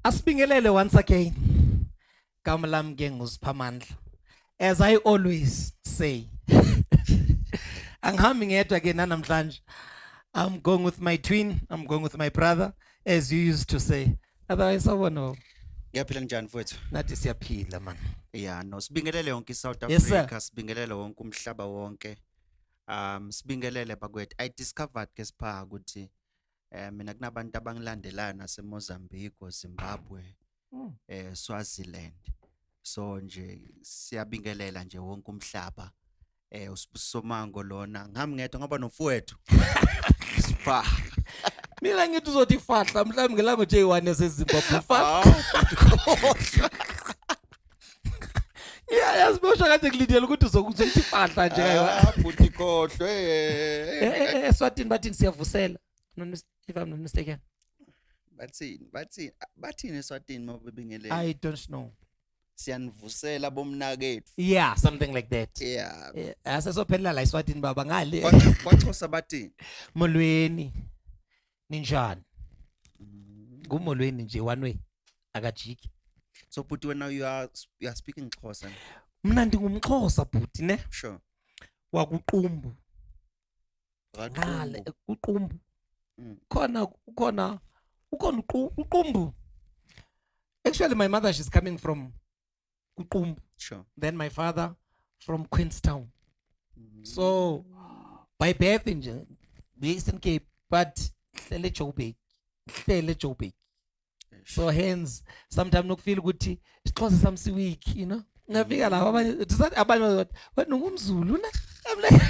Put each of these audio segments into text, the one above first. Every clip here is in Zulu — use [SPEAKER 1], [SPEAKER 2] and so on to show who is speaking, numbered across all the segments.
[SPEAKER 1] Asibingelele once again. Gama lami ke nguSiphamandla. As I always say. Angihambi ngedwa ke namhlanje. I'm going with my twin, I'm going with my brother, as you used to say. Otherwise awona
[SPEAKER 2] Ngiyaphila njani mfowethu?
[SPEAKER 1] nathi siyaphila man.
[SPEAKER 2] Yeah, no sibingelele yonke iSouth
[SPEAKER 1] Yes, sir.
[SPEAKER 2] Africa, sibingelele wonke umhlaba wonke. Sibingelele bakwethu. I discovered ke sipha ukuthi mina kunabantu abangilandelayo naseMozambique, Zimbabwe,
[SPEAKER 1] Mm.
[SPEAKER 2] Swaziland. So nje siyabingelela nje wonke umhlaba. Usibusomango lona. Ngihamba ngedwa ngoba nomfowethu. Sipha.
[SPEAKER 1] Mina ngithi uzothi fahla mhlawumbe ngelango J1 yaseZimbabwe fahla. Yeah, yasibosha kade kulindele ukuthi uzokuthi fahla nje kayo.
[SPEAKER 2] Futhi kodwa
[SPEAKER 1] Eswatini bathi siyavusela. If I'm not mistaken.
[SPEAKER 2] bathini eSwatini mabebingelele?
[SPEAKER 1] I don't know.
[SPEAKER 2] Siyanivusela bomnakethu.
[SPEAKER 1] Yeah, something like that.
[SPEAKER 2] Yeah.
[SPEAKER 1] Asesophelela la eSwatini baba ngale.
[SPEAKER 2] Kwaxhosa bathini?
[SPEAKER 1] Molweni. Ninjani? Ngumolweni nje one way. Akajiki.
[SPEAKER 2] So but when now you are speaking Xhosa.
[SPEAKER 1] Mina ndingumXhosa bhuti ne.
[SPEAKER 2] Sure.
[SPEAKER 1] Wakuqumbu. Ngale uqumbu. Khona uqumbu. Actually my mother she's coming from Uqumbu.
[SPEAKER 2] Sure.
[SPEAKER 1] Then my father from Queenstown. So by birth nje Eastern Cape but hlele Joburg. So hence sometimes nokufeel ukuthi isixhosa sami si weak, you know. Ngafika la abanye wena ungumZulu na. I'm like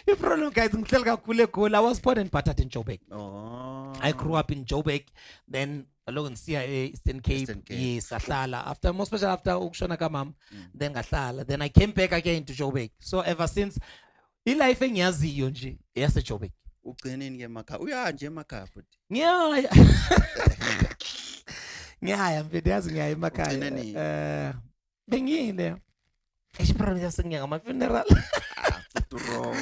[SPEAKER 1] the problem guys ngihleli kakhulu eGoli. I was born and brought in Joburg.
[SPEAKER 2] Oh.
[SPEAKER 1] I grew up in Joburg, then along ngisiya Eastern Cape.
[SPEAKER 2] Eastern Cape.
[SPEAKER 1] Yes, ngahlala after most especially after ukushona kamama, then ngahlala, then I came back again to Joburg. So ever since life engiyaziyo nje yase Joburg.
[SPEAKER 2] Ugcineni ke emakhaya. Uya nje emakhaya futhi.
[SPEAKER 1] Ngiyaya. Ngiyaya mfethu yazi ngiyaya emakhaya. Bengile. Esiprone yasengiya ngama funeral.
[SPEAKER 2] Futhi wrong.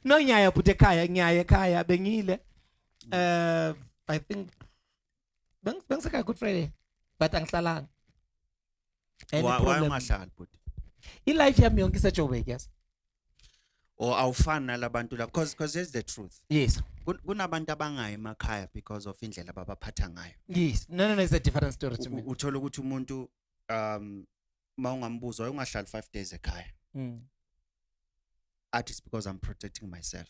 [SPEAKER 1] No ngiyaya but ngiyaya ekhaya bengile. I think bengiseka Good Friday but angihlalanga.
[SPEAKER 2] Why ungahlali futhi?
[SPEAKER 1] Life yami yonke iseJoburg yes.
[SPEAKER 2] Or awufani nalabantu la because here's the truth.
[SPEAKER 1] Yes.
[SPEAKER 2] Kunabantu abangayi emakhaya because of indlela ababaphatha ngayo.
[SPEAKER 1] Yes. No, it's a different story to me.
[SPEAKER 2] Uthola ukuthi umuntu mawungambuza ungahlali 5 days ekhaya. It's because I'm protecting myself.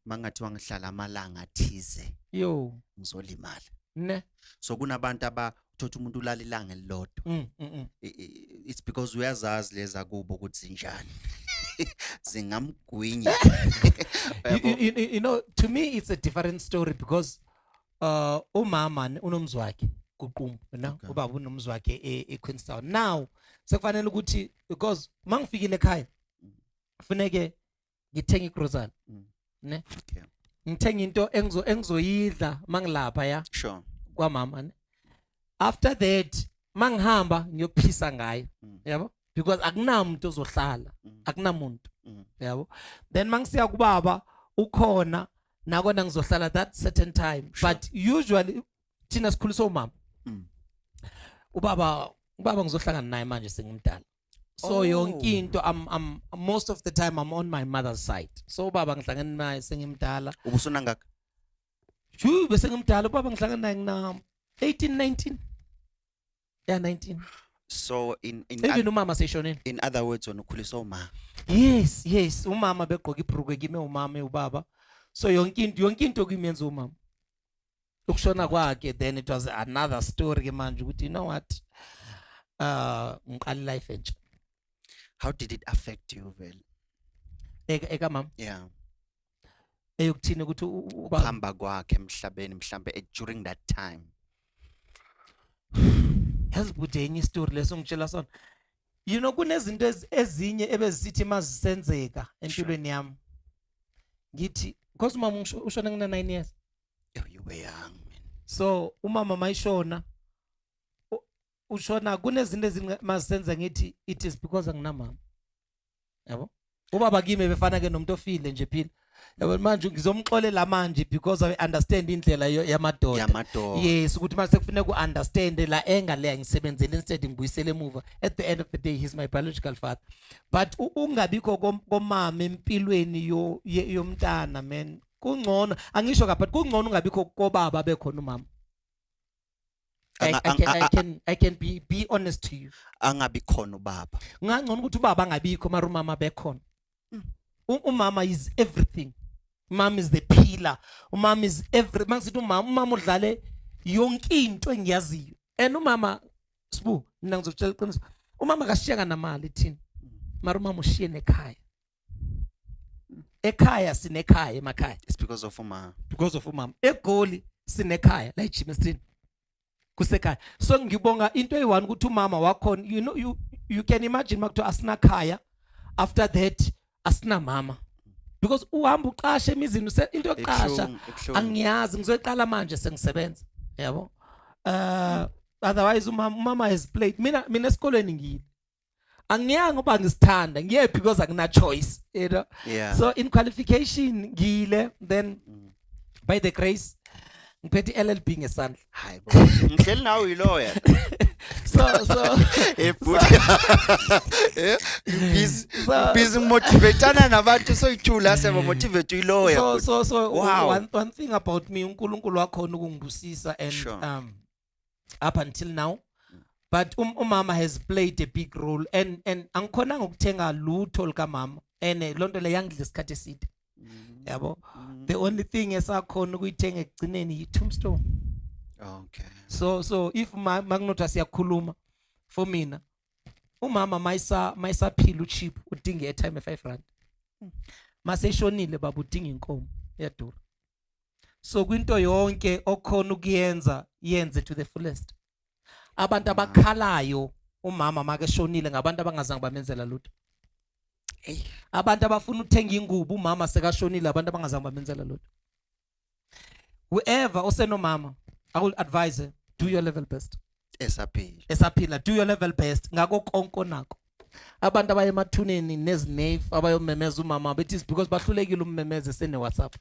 [SPEAKER 2] Mangathi wangihlala amalanga athize
[SPEAKER 1] Yo.
[SPEAKER 2] ngizolimala.
[SPEAKER 1] Ne.
[SPEAKER 2] So kunabantu abathotha umuntu ulala ilanga elilodwa. It's because uyazazi leza kubo ukuthi njani. Zingamgwinya.
[SPEAKER 1] You know, to me it's a different story because umama unomzi wakhe kuqumbu, you know, ubaba unomzi wakhe eQueenstown. Now sekufanele ukuthi because mangifikile ekhaya kufuneke ngithenga igrocery. Ne?
[SPEAKER 2] Okay.
[SPEAKER 1] Ngithenga into engizoyidla mangilapha ya.
[SPEAKER 2] Sure.
[SPEAKER 1] Kwamama ne. After that mangihamba ngiyophisa ngayo. Yabo? Because akunamuntu ozohlala. Akunamuntu. Yabo? Then mangisiya kubaba ukhona nakona ngizohlala that certain time.
[SPEAKER 2] Sure.
[SPEAKER 1] But usually thina sikhulisa umama. Ubaba ngizohlangana naye manje sengimdala. So yonke into I'm most of the time I'm on my mother's side. So ubaba ngihlangana naye sengimdala.
[SPEAKER 2] Ubusona ngaka?
[SPEAKER 1] Bese ngimdala ubaba ngihlangana naye ngina 18 19. Yeah 19.
[SPEAKER 2] So in
[SPEAKER 1] even umama seshoneni.
[SPEAKER 2] In other words wena ukhulisa uma.
[SPEAKER 1] Yes umama begqoka ibhrukwe kimi umama ubaba. So yonke into kumenza umama. Ukushona kwakhe then it was another story ke manje ukuthi you know what ngiqala life entsha.
[SPEAKER 2] How did it affect you vele?
[SPEAKER 1] Eka mama.
[SPEAKER 2] Yeah.
[SPEAKER 1] Eyokuthina ukuthi
[SPEAKER 2] Uhamba kwakhe emhlabeni mhlambe during that time.
[SPEAKER 1] Yazi bude enye story leso ngitshela sona. You know kunezinto ezinye ebezisithi mazisenzeka empilweni yami. Ngithi because umama ushona ngina 9 years.
[SPEAKER 2] You were young man.
[SPEAKER 1] So umama mayishona ushona kunezinto ezimazenza ngithi it is because anginamama. Yabo? Ubaba kimi befana ke nomuntu ofile nje phila. yabo manje ngizomxolela manje because I understand indlela yamadoda
[SPEAKER 2] Yamadoda.
[SPEAKER 1] yes ukuthi mase kufanele ku understand la enga le ngisebenzele instead ngibuyisele emuva at the end of the day he's my biological father but ungabikho komama empilweni yomntana man kungcono angisho ka but kungcono ungabikho kobaba bekhona umama I can be honest to you
[SPEAKER 2] Angabi khona ubaba.
[SPEAKER 1] ngangcono ukuthi ubaba angabikho mara umama bekhona umama is everything mom is the pillar umama is every mangisithi umama udlale yonke into engiyaziyo and umama sibu mina ngizokutshela iqiniso umama akashiyanga namali thina mara umama ushiye ekhaya sinekhaya emakhaya
[SPEAKER 2] It's because of umama.
[SPEAKER 1] umama egoli sinekhaya la eJimeston kusekhaya so ngibonga into eyi1 ukuthi umama wakhona you know you can imagine makuthiwa asinakhaya after that asina mama because uhamba uqashe emizini into yokuqasha
[SPEAKER 2] Ebuhlungu.
[SPEAKER 1] angiyazi ngizoyiqala manje sengisebenza yabo otherwise umama has played mina esikolweni ngiyile angiyanga uba ngisithanda ngiye because akuna choice you know
[SPEAKER 2] Yeah.
[SPEAKER 1] so in qualification ngiyile then by the grace ngiphethe LLB ngesandla
[SPEAKER 2] Hayi bo. Ngihleli nawe uyilawyer.
[SPEAKER 1] so
[SPEAKER 2] Busy motivatana nabantu soyithula sebe motivate uyilawyer.
[SPEAKER 1] so
[SPEAKER 2] Wow.
[SPEAKER 1] one thing about me uNkulunkulu wakhona ukungibusisa and
[SPEAKER 2] Sure.
[SPEAKER 1] up until now but umama has played a big role and angikhonanga ukuthenga lutho lika mama and lonto le yangidla isikhathi eside yabo the only thing esakhona ukuyithenga egcineni tombstone
[SPEAKER 2] Okay.
[SPEAKER 1] so if makunotha siyakhuluma for mina umama mayisaphila uchip udinga airtime e5 rand maseshonile baba udinga inkomo yadura so kwinto yonke okhona ukuyenza yenze to the fullest abantu abakhalayo umama makeshonile ngabantu abangazange bamenzela lutho abantu abafuna uthenga ingubo umama sekashonile abantu abangazange bamenzela lutho whoever osenomama I will advise her do your level best esaphila do your level best ngako konke nako abantu abaye emathuneni nezinefu abayomemeza umama bethi is because bahlulekile ummemeze sene WhatsApp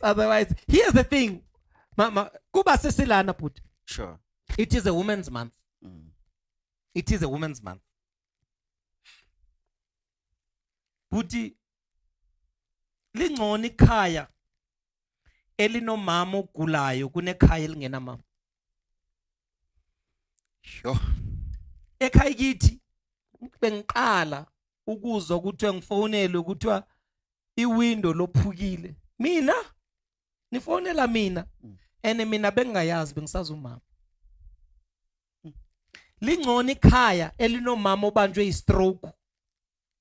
[SPEAKER 1] otherwise here's the thing mama kuba sesilana but
[SPEAKER 2] Sure.
[SPEAKER 1] it is a women's month it is a women's month buti lingcono ikhaya elinomama ogulayo kunekhaya elingena mama
[SPEAKER 2] Sure.
[SPEAKER 1] ekhaya kithi bengiqala ukuzwa ukuthi ngifonele ukuthi iwindow lophukile mina nifonela mina ene mina bengingayazi bengisazi umama lingcono ikhaya elinomama obanjwe istroke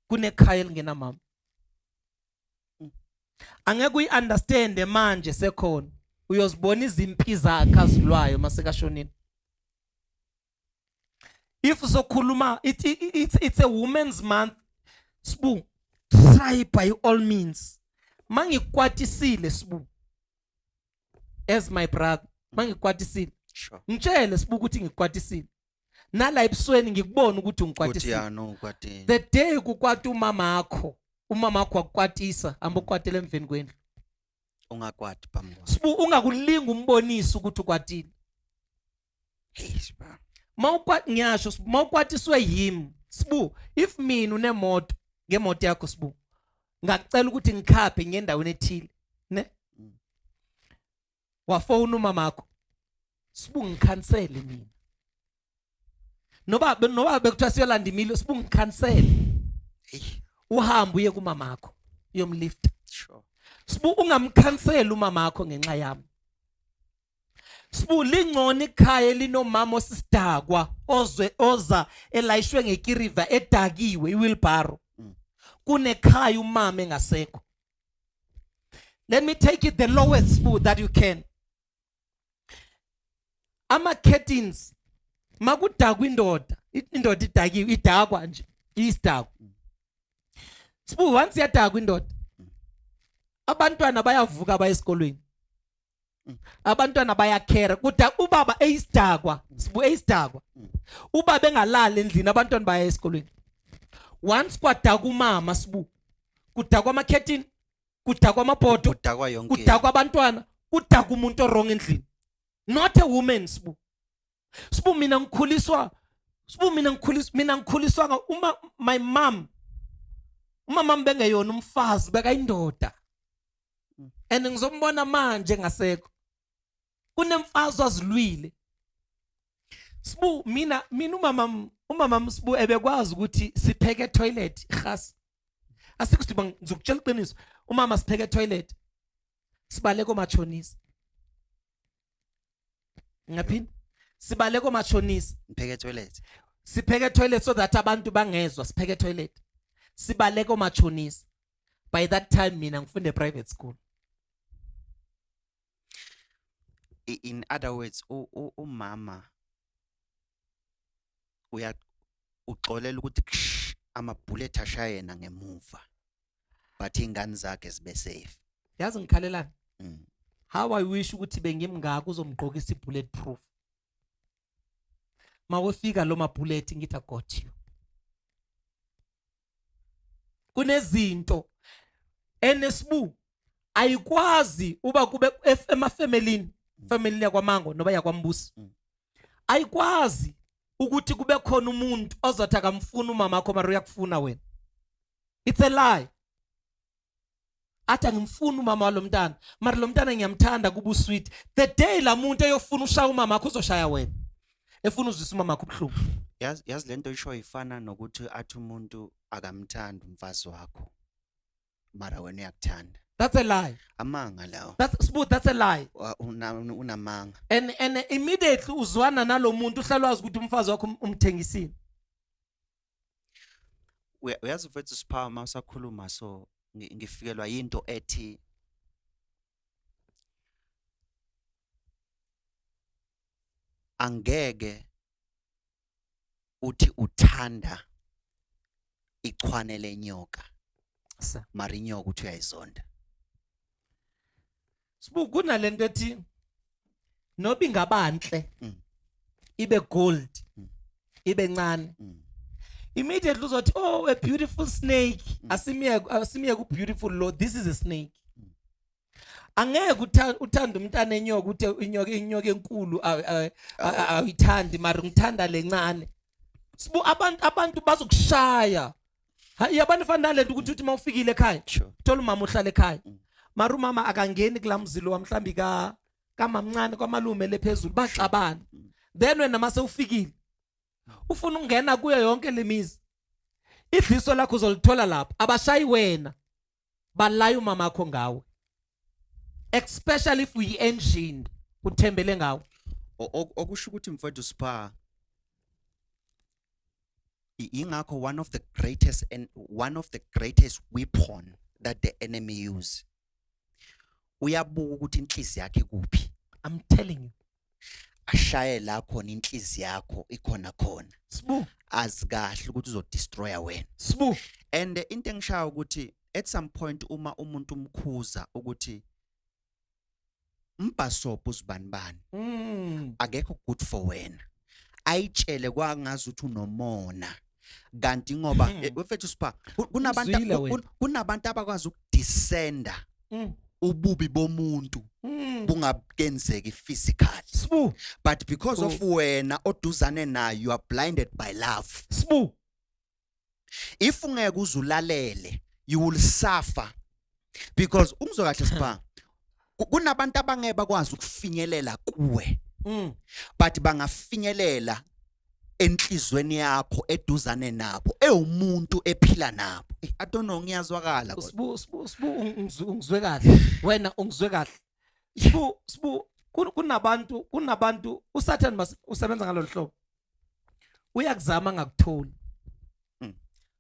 [SPEAKER 1] kunekhaya elingena mama angeke uyiunderstand manje sekhona uyozibona izimpi zakhe azilwayo masekashonini if sokhuluma it's a women's month sibu try by all means mangikwatisile sibu as my brother mangikwatisile
[SPEAKER 2] Sure.
[SPEAKER 1] ngitshele sibu ukuthi ngikwatisile nala ebusweni ngikubona ukuthi ngikwatisile
[SPEAKER 2] Kuthi no kwathi.
[SPEAKER 1] the day kukwati umama wakho akukwatisa ambokwatele emveni kwendlu
[SPEAKER 2] Ungakwati phambi.
[SPEAKER 1] sibu ungakulinga umbonisa ukuthi ukwatile
[SPEAKER 2] Hey siba.
[SPEAKER 1] mawukwati ngiyasho sibu mawukwatiswe yimi sibu if mina unemoto ngemoto yakho sibu ngakucela ukuthi ngikhaphe ngendaweni ethile ne wafona umama wakho sibu ngikhansele mina noba bekuthiwa siyolanda imilo sibu ngikhansele uhamba uye kumama wakho uyomlift
[SPEAKER 2] Sure.
[SPEAKER 1] sibu ungamkhansela umama wakho ngenxa yami sibu lingcono ikhaya elinomama osisidakwa oza elayishwe ngekiriva edakiwe iwheelbarrow kunekhaya umama engasekho let me take it the lowest sibu that you can ama curtains makudakwa indoda idakiwe idakwa nje isidakwa sibu once yadakwa indoda abantwana bayavuka baya esikolweni abantwana bayakhera kuda ubaba eyisidakwa sibu eyisidakwa ubaba engalala endlini abantwana baya esikolweni once kwadaka umama sibu, kudakwa amakhethini, kudakwa amabhodo,
[SPEAKER 2] Kudakwa yonke.
[SPEAKER 1] kudakwa abantwana, kudakwa umuntu wrong endlini. Not a woman sibu. Sibu mina ngikhuliswa, mina ngikhuliswa my mom. Umama bengeyona umfazi bekayindoda. And ngizombona manje ngasekho. Kunemfazi wazilwile. Sibu mina umama sibu ebekwazi ukuthi sipheke toilet khasi. Asikuthi ngizokutshela iqiniso. Umama sipheke toilet. Sibale komachonisa. Ngaphini? Sibale komachonisa.
[SPEAKER 2] Ngipheke toilet.
[SPEAKER 1] Sipheke toilet so that abantu bangezwa sipheke toilet. Sibale komachonisa. By that time mina ngifunde private school.
[SPEAKER 2] In other words, umama uxolela ukuthi ama-bullet ashayena ngemuva but ingane zakhe zibe safe.
[SPEAKER 1] Yazi ngikhalelana. How I wish ukuthi bengimngaka uzomgqokisa bulletproof. Mawufika lo mabullet ngithi I got you. Kunezinto enesibu ayikwazi uba kube family yakwaMango noba yakwambusi. Ayikwazi ukuthi kube khona umuntu ozothi akamfuna umama wakho mara uyakufuna wena. It's a lie. Athi ngimfuna umama walomntana mara lo mntana ngiyamthanda kuba usweet. The day la muntu eyofuna ushaya umama wakho uzoshaya wena. Efuna uzwisa umama wakho ubhlungu.
[SPEAKER 2] Yazi lento isho ifana nokuthi athi umuntu akamthanda umfazi wakho mara wena uyakuthanda.
[SPEAKER 1] That's a lie.
[SPEAKER 2] Amanga lawo.
[SPEAKER 1] That's a lie.
[SPEAKER 2] Unamanga.
[SPEAKER 1] And immediately uzwana nalomuntu uhlalwazi ukuthi umfazi wakho umthengisini.
[SPEAKER 2] Uyazi mfethu Siphawu mawusakhuluma so ngifikelwa into ethi angeke uthi uthanda ichwane lenyoka mara inyoka uthi uyayizonda.
[SPEAKER 1] Sibu kunalento ethi noba ingabanhle ibe gold ibe ncane. Immediately uzothi oh a beautiful snake asimiye ku beautiful Lord, this is a snake. Angeke uthanda umntana enyoka uthi inyoka enkulu awuyithandi mara ngithanda lencane. Sibu abantu bazokushaya. Yabani fanele lento ukuthi mawufikile ekhaya thola umama uhlala ekhaya. Mara umama akangeni kulamzilo wamhlambi kamamncane kwamalume lephezulu baxabana. Then wena mase ufikile ufuna ungena kuyo yonke lemizi. Idliso lakho uzolithola lapho. Abashayi wena balaya umama wakho ngawe. Especially if we engine uthembele ngawe.
[SPEAKER 2] Okusho ukuthi mfowethu Siphawu ingakho one of the greatest weapon that the enemy use. Uyabuka ukuthi inhliziyo yakhe kuphi.
[SPEAKER 1] I'm telling you.
[SPEAKER 2] Ashaye la khona inhliziyo yakho ikhona khona.
[SPEAKER 1] Sibu
[SPEAKER 2] Azikahle ukuthi uzodestroya wena.
[SPEAKER 1] Sibu
[SPEAKER 2] And into engishaya ukuthi at some point uma umuntu umkhuza ukuthi mbasopho uzibanibani akekho good for wena. Ayitshele kwangazi ukuthi unomona. Kanti ngoba mfethu Siphawu kunabantu abakwazi ukudescenda ububi bomuntu bungakenzeki physically.
[SPEAKER 1] Sibu
[SPEAKER 2] But because of wena oduzane nayo you are blinded by love.
[SPEAKER 1] Sibu
[SPEAKER 2] If ungeke uzulalele you will suffer because ungizwakahle Siphawu kunabantu abangeke bakwazi ukufinyelela kuwe but bangafinyelela enhlizweni yakho eduzane nabo ewumuntu ephila nabo. I don't know ngiyazwakala kodwa.
[SPEAKER 1] Sibu ungizwe kahle wena ungizwe kahle. Sibu kunabantu uSathane usebenza ngalolu hlobo. Uyakuzama ngakutholi.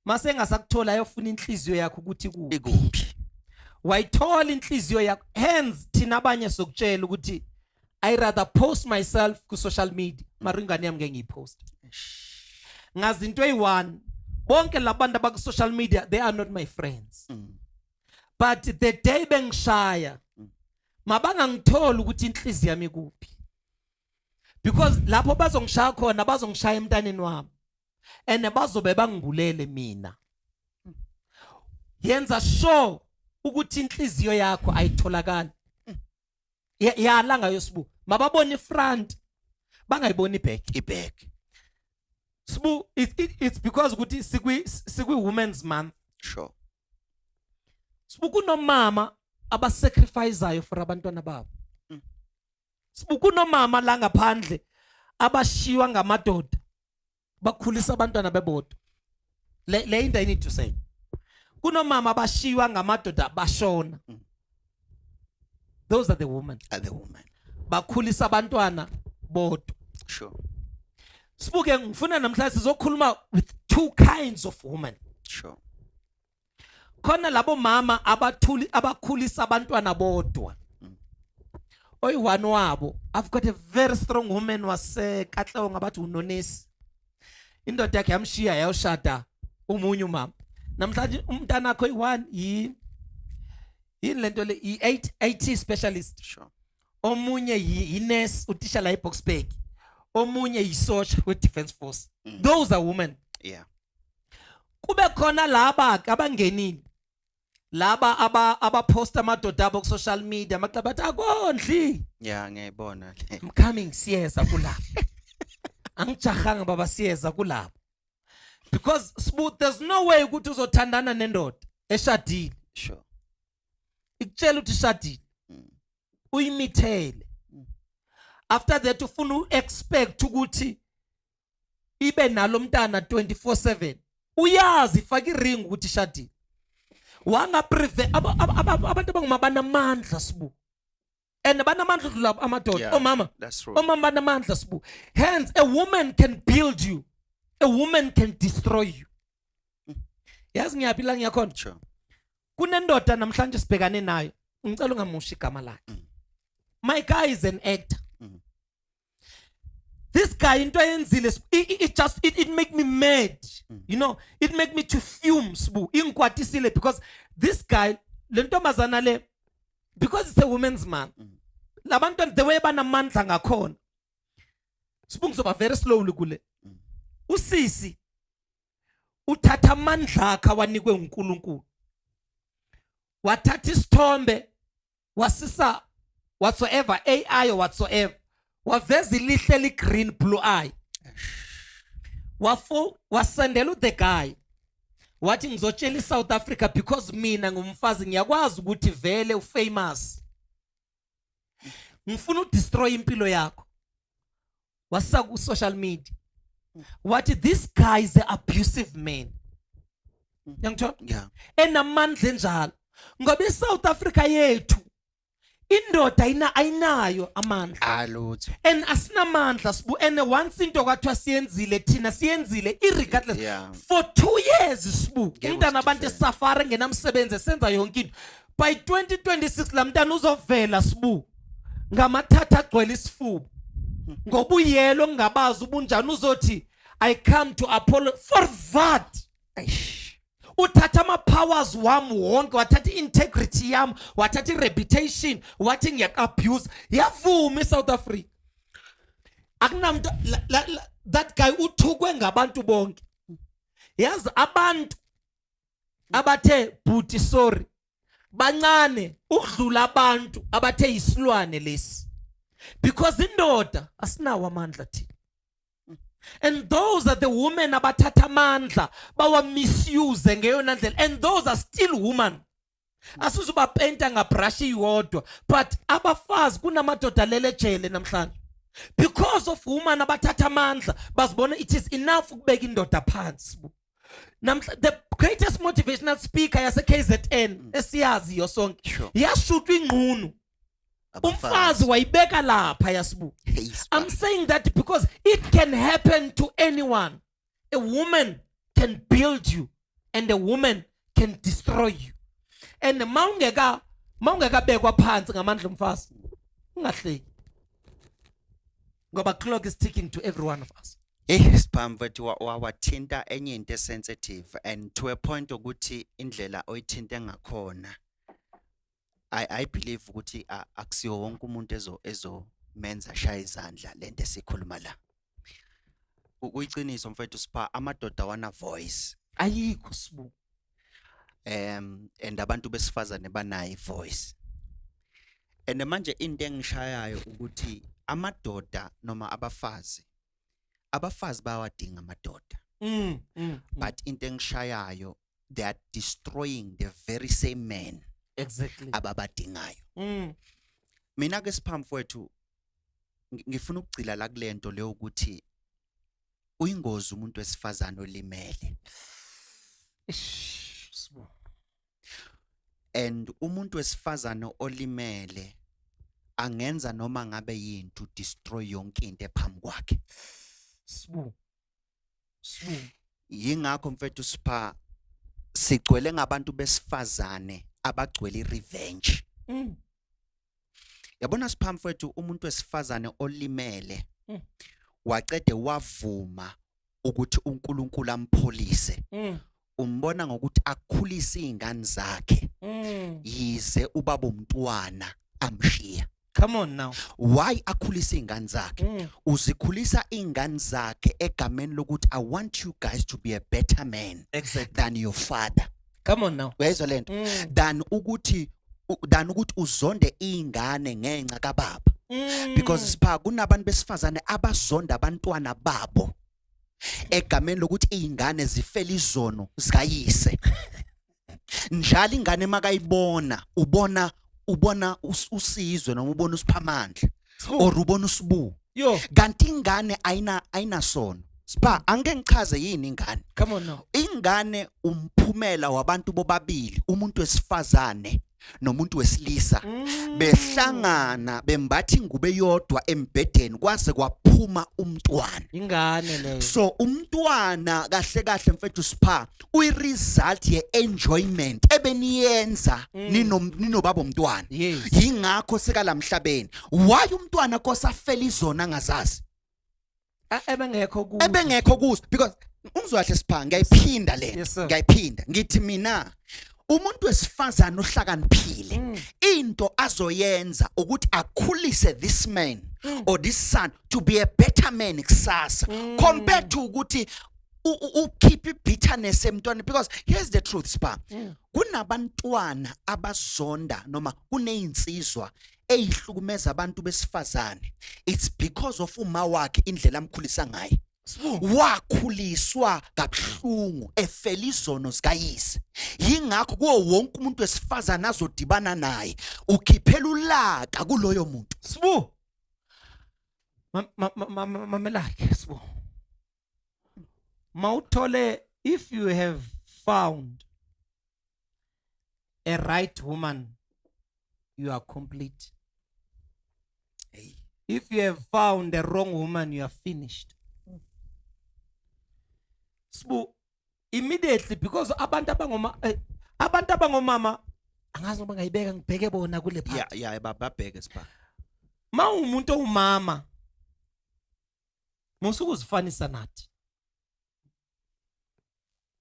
[SPEAKER 1] Mase engasakuthola ayofuna inhliziyo yakho ukuthi
[SPEAKER 2] Ikuphi?
[SPEAKER 1] Wayithola inhliziyo yakho. Hence thina abanye sokutshela ukuthi I rather post myself ku social media mara ingane yami ngeke ngiyipost. Ngazi into eyi1 bonke labantu abaku social media they are not my friends. But the day bengishaya mabanga ngithola ukuthi inhliziyo yami kuphi. Because lapho bazongishaya khona bazongishaya emntaneni wami. And bazobe bangibulele mina yenza sure ukuthi inhliziyo yakho ayitholakala yala ngayo sibu mababona ifront bangayiboni
[SPEAKER 2] Iback.
[SPEAKER 1] sibu it's because ukuthi sikwi women's month
[SPEAKER 2] Sure.
[SPEAKER 1] sibu kunomama abasacrificeayo for abantwana babo sibu kunomama la ngaphandle abashiwa ngamadoda bakhulisa abantwana bebodwa le into I need to say kunomama abashiwa ngamadoda bashona those are the women bakhulisa abantwana bodwa.
[SPEAKER 2] Sure.
[SPEAKER 1] Sibuke ngifuna namhlanje sizokhuluma with two kinds of women.
[SPEAKER 2] Sure.
[SPEAKER 1] Khona labo mama abakhulisa abantwana bodwa. Oyi-one wabo, I've got a very strong woman waseKatleho ngabathi uNonesi. Indoda yakhe yamshiya yayoshada umunye umama. Namhlanje umntana wakho oyi-one yini lento le i-IT specialist.
[SPEAKER 2] Sure.
[SPEAKER 1] Omunye yi-nurse utisha la eBoksburg. Omunye yi-soldier we-Defence Force. Those are women.
[SPEAKER 2] Yeah.
[SPEAKER 1] Kube khona laba abangenile. Laba abaposta amadoda abo ku social media maqaba athi akondli.
[SPEAKER 2] Yeah, ngiyayibona.
[SPEAKER 1] I'm coming siyeza kulapha. Angijahanga baba siyeza kulapha. Because there's no way ukuthi uzothandana nendoda eshadile.
[SPEAKER 2] Sure.
[SPEAKER 1] Ikutshela ukuthi shadile. Uyimithele. After that ufuna expect ukuthi ibe nalo mntana 24/7. Uyazi ifaka iring ukuthi shadile. Wanga prevent abantu abanamandla sibu. And banamandla dlula amadoda. Oh mama.
[SPEAKER 2] That's true.
[SPEAKER 1] Oh mama banamandla sibu. Hence a woman can build you. A woman can destroy you. Yazi ngiyaphi la ngiyakhona?
[SPEAKER 2] Sure.
[SPEAKER 1] Kunendoda namhlanje sibhekane nayo. Ngicela ungamushi igama lakhe. My guy is an actor. This guy into ayenzile it make me mad. You know, it make me to fume sibu. Ingikwatisile because this guy le ntombazana le because it's a woman's man. Labantu the way banamandla ngakhona. Sibu ngizoba very slowly kule. Usisi uthatha amandla akhe wanikwe uNkulunkulu. Wathatha isithombe wasisa whatsoever AI or whatsoever waveza ilihle li green blue eye wasendela the guy wathi ngizotshela iSouth Africa because mina ngumfazi ngiyakwazi ukuthi vele ufamous ngifuna udestroy impilo yakho wasa ku social media wathi this guy is an abusive man yangithola
[SPEAKER 2] Yeah.
[SPEAKER 1] enamandla enjalo ngoba iSouth Africa yethu indoda ayinayo amandla
[SPEAKER 2] Alutho.
[SPEAKER 1] and asinamandla sibu and once into kwathiwa siyenzile thina siyenzile irregardless
[SPEAKER 2] Yeah.
[SPEAKER 1] for 2 years sibu umntana abantu
[SPEAKER 2] different.
[SPEAKER 1] esafari ngenamsebenzi senza yonke into by 2026 la mntana uzovela sibu ngamathatha agcwele isifuba ngoba uyelo ngingabazi ubunjani uzothi I come to apologize for what. Uthatha ama-powers wami wonke wathatha integrity yami wathatha reputation wathi ngiyak-abuse yavuma eSouth Africa akunamuntu that guy uthukwe ngabantu bonke yazi abantu abathe bhuti sorry bancane ukudlula abantu abathe isilwane lesi because indoda asinawo amandla thina. And those are the women abathatha amandla bawa misuse ngeyona ndlela and those are still women. Asuzuba painta ngabrush iyodwa but abafazi kunamadoda lele ejele namhlanje because of women abathatha amandla bazibona it is enough ukubeka indoda phansi. The greatest motivational speaker yase KZN esiyazi yo sonke
[SPEAKER 2] Sure.
[SPEAKER 1] yashutwa ingqunu umfazi wayibeka lapha yasibu. I'm saying that because it can happen to anyone. A woman can build you and a woman can destroy you. And mawungeka bekwa phansi ngamandla umfazi ungahleki ngoba clock is ticking to every one of us.
[SPEAKER 2] Siphamvethu wathinta enye into sensitive and to a point ukuthi indlela oyithinte ngakhona I believe ukuthi akusiyo wonke umuntu ezomenza shaya izandla lento esikhuluma la. Uyiqiniso mfethu Sipha amadoda wana voice.
[SPEAKER 1] Ayikho sibu.
[SPEAKER 2] and abantu besifazane banayo ivoice. And manje into engishayayo ukuthi amadoda noma abafazi bayawadinga amadoda. But into engishayayo, they are destroying the very same men
[SPEAKER 1] Exactly.
[SPEAKER 2] ababadingayo. Mina ke siphambi kwethu ngifuna ukugcila la kulento leyo ukuthi uyingozi umuntu wesifazane olimele.
[SPEAKER 1] Sbu.
[SPEAKER 2] And umuntu wesifazane olimele angenza noma ngabe yinto destroy yonke into ephambi kwakhe.
[SPEAKER 1] Sbu.
[SPEAKER 2] Yingakho mfethu Sipha sigcwele ngabantu besifazane abagcwele revenge. Yabona Sipha mfethu umuntu wesifazane olimele waqede wavuma ukuthi uNkulunkulu ampholise. Umbona ngokuthi akukhulise izingane zakhe yize ubaba umntwana amshiya.
[SPEAKER 1] Come on now.
[SPEAKER 2] Why akhulisa izingane zakhe? Uzikhulisa izingane zakhe egameni lokuthi I want you guys to be a better man than your father.
[SPEAKER 1] Come on now.
[SPEAKER 2] Wezwa lento? Than ukuthi uzonde izingane ngenxa kababa. Because Sipha kunabantu besifazane abazonda abantwana babo egameni lokuthi izingane zifela izono zikayise. Njalo ingane makayibona ubona usizwe noma ubona uSiphamandla or ubona uSibu. Kanti ingane ayina sono. Sipha angeke ngichaze yini ingane.
[SPEAKER 1] Come on now.
[SPEAKER 2] Ingane umphumela wabantu bobabili, umuntu wesifazane nomuntu wesilisa behlangana bembathi ingube yodwa embedeni kwaze kwaphuma umntwana.
[SPEAKER 1] Ingane leyo.
[SPEAKER 2] So umntwana kahle mfethu Sipha uyiresult ye enjoyment ebeniyenza ninobaba umntwana. Yingakho sekalamhlabeni. Why umntwana kosafela izona ngazazi? Ebengekho kuzo because ungizwahle Sipha ngiyayiphinda lento. Ngiyayiphinda ngithi mina umuntu wesifazane ohlakaniphile into azoyenza ukuthi akhulise this man or this son to be a better man kusasa compared to ukuthi ukeep bitterness emntwana. Because here's the truth Sipha, kunabantwana abazonda noma kunezinsizwa eyihlukumeza abantu besifazane. It's because of uma wakhe indlela amkhulisa ngayo. Wakhuliswa kabuhlungu efela izono zikayise. Yingakho kuwo wonke umuntu wesifazane azodibana naye ukhiphela ulaka kuloyo muntu.
[SPEAKER 1] Sbu. Mamelake Sbu. Mawuthole, if you have found a right woman, you are complete. If you have found a wrong woman, you are finished. Sbu, immediately, because abantu abangomama angazi noma ngayibeka ngibheke bona kule part.
[SPEAKER 2] Yeah, babheke Sipha.
[SPEAKER 1] Ma umuntu ongumama musuku uzifanisa nathi.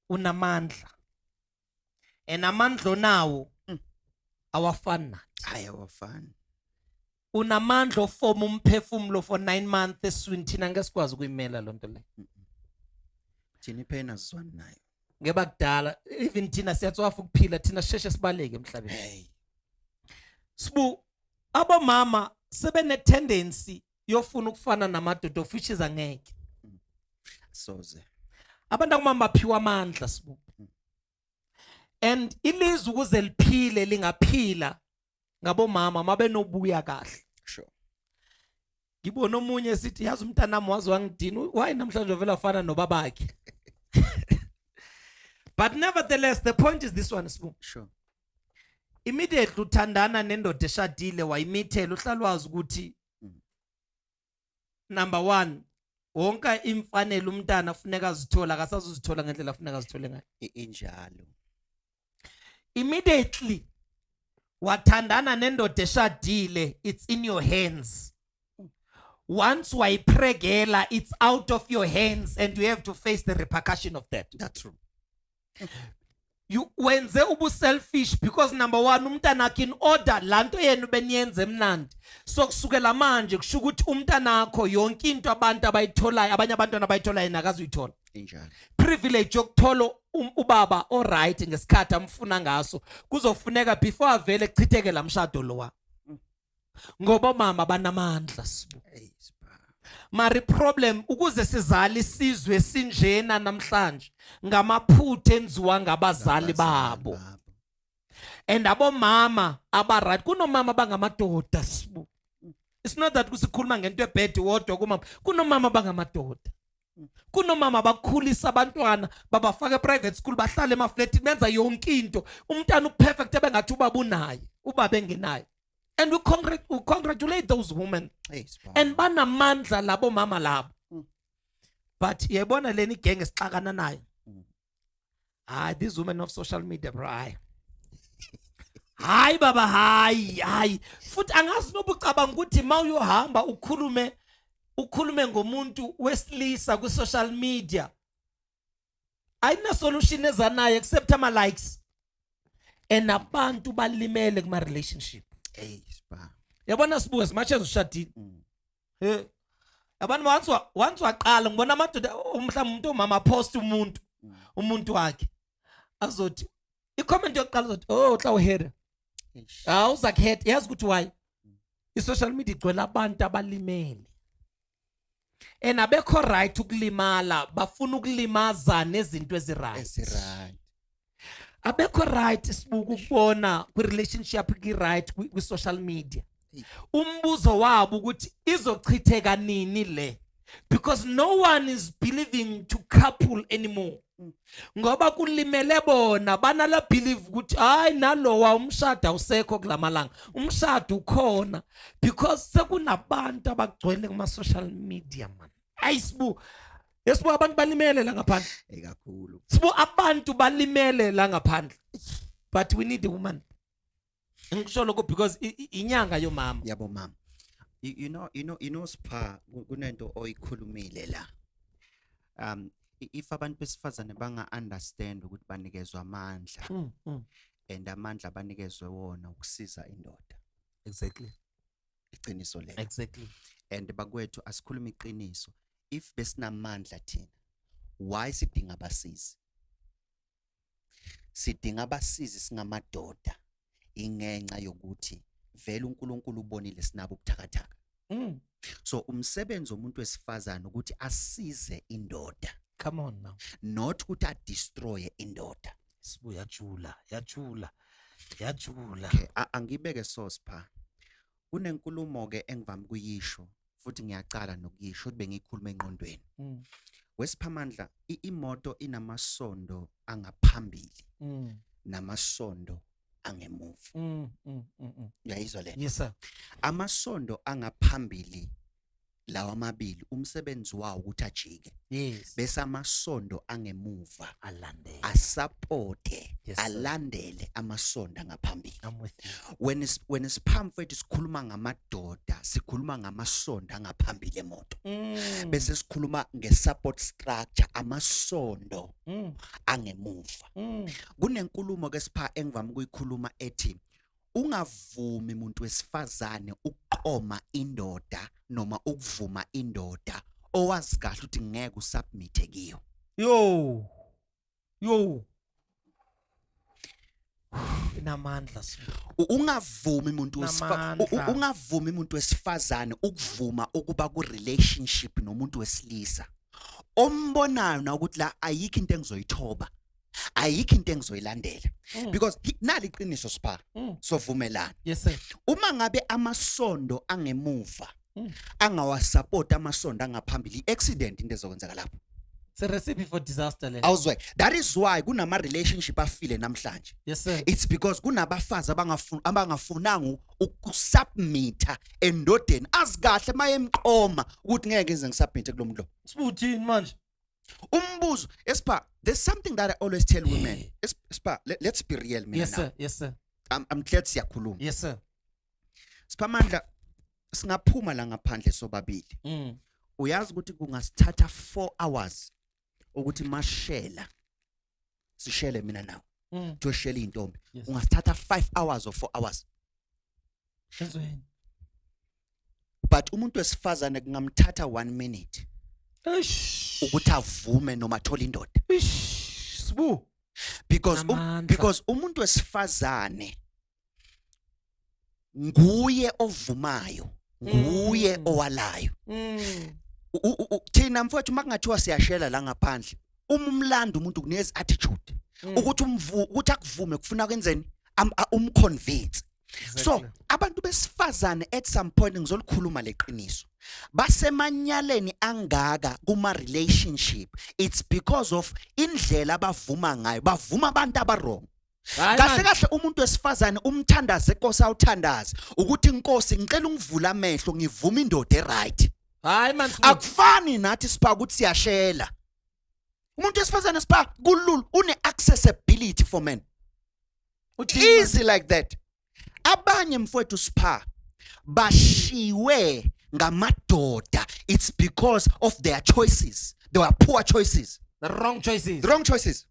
[SPEAKER 1] Unamandla. Enamandla nawo awafani nathi.
[SPEAKER 2] Hayi awafani.
[SPEAKER 1] Unamandla ofoma umphefumulo for 9 months eswini thina ngesikwazi ukuyimela lonto le.
[SPEAKER 2] Thina iphena sizwana nayo.
[SPEAKER 1] Ngeba kudala even thina siyatsofa ukuphila thina sheshe sibaleke emhlabeni. Sbu, abomama sebene tendency yofuna ukufana namadoda of which is angeke.
[SPEAKER 2] Soze.
[SPEAKER 1] Abantu abomama baphiwa amandla Sbu. And ilizwe ukuze liphile lingaphila ngabomama mabenobuya kahle.
[SPEAKER 2] Sure.
[SPEAKER 1] Ngibona omunye sithi yazi umntanami wazwangidini why namhlanje vela afana nobabakhe. But nevertheless the point is this one Sbu.
[SPEAKER 2] Sure.
[SPEAKER 1] Immediately uthandana nendoda eshadile wayimithela uhlalwazi ukuthi number 1 wonke imfanele umntana afuneka azithola akasazozithola ngendlela afuneka azithole ngayo.
[SPEAKER 2] Injalo.
[SPEAKER 1] Immediately wathandana nendoda eshadile, it's in your hands. Once wayipregela, it's out of your hands and you have to face the repercussion of that.
[SPEAKER 2] That's true.
[SPEAKER 1] You wenze ubu selfish because number 1 umntana akhe in order lanto yenu beniyenze emnandi. So kusukela manje kusho ukuthi umntana akho yonke into abantu abayitholayo abanye abantwana abayitholayo nakazi uyithola.
[SPEAKER 2] Injalo.
[SPEAKER 1] Privilege yokuthola ubaba alright ngesikhathi amfuna ngaso kuzofuneka before avele echitheke lamshado lowa. Ngoba mama banamandla sibu.
[SPEAKER 2] Hey sipha.
[SPEAKER 1] Mari problem ukuze sizale isizwe sinjena namhlanje ngamaphutha enziwa ngabazali babo. And abomama abaright kunomama bangamadoda sibu. It's not that kusikhuluma ngento ebhedi wodwa kumama. Kunomama bangamadoda. Kunomama bakhulisa abantwana babafaka private school bahlale emaflat benza yonke into. Umntana uperfect ebengathi ubaba unaye, ubaba engenayo. And we congratulate those women. And banamandla labo mama labo. But yebona leni gang esixakana nayo. These women of social media bro. Hayi baba hayi. Futhi angazi nobucabanga ukuthi mawuyohamba ukhulume ngomuntu wesilisa ku social media. Ayina solution ezanayo except ama likes. And abantu balimele kuma relationship.
[SPEAKER 2] Hey sipha.
[SPEAKER 1] Yabona sibuke as much as ushadile. Abantu once waqala ngibona amadoda mhlawumbe umuntu mama post umuntu wakhe. Azothi i-comment yokuqala uzothi oh xa uhera. Uzakhetha yazi ukuthi why. I-social media igcwele abantu abalimele. And abekho right ukulimala bafuna ukulimaza nezinto eziright. Abekho right sibuku ukubona ku relationship ki right ku social media. Umbuzo wabo ukuthi izochitheka nini le, because no one is believing to couple anymore. Ngoba kulimele bona banala believe ukuthi hayi nalowa umshado awusekho kulamalanga. Umshado ukhona because sekunabantu abagcwele kuma social media man. Ayisibu yesibu abantu balimele la ngaphandle.
[SPEAKER 2] Ekakhulu.
[SPEAKER 1] Sibu abantu balimele la ngaphandle. But we need a woman. Ngisho lokho because inyanga yo mama.
[SPEAKER 2] Yabo mama. You know sipha kunento oyikhulumile la. If abantu besifazane banga understand ukuthi banikezwe amandla and amandla banikezwe wona ukusiza indoda.
[SPEAKER 1] Exactly.
[SPEAKER 2] Iqiniso le.
[SPEAKER 1] Exactly.
[SPEAKER 2] And bakwethu asikhuluma iqiniso. If besinamandla thina, why sidinga abasizi? Sidinga abasizi singamadoda ingenxa yokuthi vele uNkulunkulu ubonile sinabo ubuthakathaka. So umsebenzi womuntu wesifazane ukuthi asize indoda.
[SPEAKER 1] Come on now.
[SPEAKER 2] Not ukuthi adestroy indoda.
[SPEAKER 1] Sibu yajula.
[SPEAKER 2] Okay, angibeke sosipha. Kunenkulumo ke engivami kuyisho futhi ngiyacala nokuyisho ukuthi bengikhuluma enqondweni. Wesiphamandla imoto inamasondo angaphambili namasondo angemuva. Uyayizwa le?
[SPEAKER 1] Yes sir.
[SPEAKER 2] Amasondo angaphambili lawa amabili umsebenzi wawo ukuthi ajike.
[SPEAKER 1] Yes.
[SPEAKER 2] Bese amasondo angemuva
[SPEAKER 1] alandele
[SPEAKER 2] asupporte
[SPEAKER 1] Yes,
[SPEAKER 2] alandele amasondo angaphambili.
[SPEAKER 1] I'm with you.
[SPEAKER 2] When isiphamfethu sikhuluma ngamadoda sikhuluma ngamasondo angaphambili emoto. Bese sikhuluma ngesupport structure amasondo angemuva. Kunenkulumo ke sipha engivami ukuyikhuluma ethi ungavumi umuntu wesifazane ukuqoma indoda noma ukuvuma indoda owazi kahle ukuthi ngeke usubmit kiyo.
[SPEAKER 1] Yo. Inamandla sibu.
[SPEAKER 2] Ungavumi umuntu wesifazane ukuvuma ukuba ku relationship nomuntu wesilisa ombonayo na ukuthi la ayikho into engizoyithoba. Ayikho into engizoyilandela because nali iqiniso sipha sovumelana.
[SPEAKER 1] Yes sir.
[SPEAKER 2] Uma ngabe amasondo angemuva angawasupport amasondo angaphambili accident into ezokwenzeka lapho.
[SPEAKER 1] It's a recipe for disaster le.
[SPEAKER 2] Awuzwe. That is why kunama relationship afile namhlanje.
[SPEAKER 1] Yes sir.
[SPEAKER 2] It's because kunabafazi abangafunanga ukusubmita endodeni azikahle mayemqoma ukuthi ngeke ngize ngisubmit kulomuntu lo.
[SPEAKER 1] Sibuthini manje?
[SPEAKER 2] Umbuzo esipha there's something that I always tell women. Esipha let's be real mina.
[SPEAKER 1] Yes sir. Yes sir.
[SPEAKER 2] I'm glad siyakhuluma.
[SPEAKER 1] Yes sir.
[SPEAKER 2] Siphamandla singaphuma la ngaphandle sobabili. Uyazi ukuthi kungasithatha 4 hours ukuthi mashela sishele mina nawe joshela intombi ungasithatha 5 hours or 4 hours. But umuntu wesifazane kungamthatha 1 minute. ukuthi avume noma athola indoda.
[SPEAKER 1] Ish, Sbu. Namandla.
[SPEAKER 2] Because umuntu wesifazane nguye ovumayo, nguye owalayo. Thina mfowethu makungathiwa siyashela la ngaphandle, umlando umuntu kunezi attitude ukuthi ukuthi akuvume kufuna kwenzeni umconvince. So abantu besifazane at some point ngizolikhuluma leqiniso basemanyaleni angaka kuma relationship, it's because of indlela abavuma ngayo, bavuma abantu abarong. Kahle kahle umuntu wesifazane umthandaze inkosi awuthandaze ukuthi inkosi ngicela ungivula amehlo ngivuma indoda eright.
[SPEAKER 1] Hayi man,
[SPEAKER 2] akufani nathi sipha ukuthi siyashela. Umuntu wesifazane sipha kulula une accessibility for men. Easy like that. Abanye mfowethu sipha bashiwe ngamadoda, it's because of their choices. They were poor choices,
[SPEAKER 1] the wrong choices.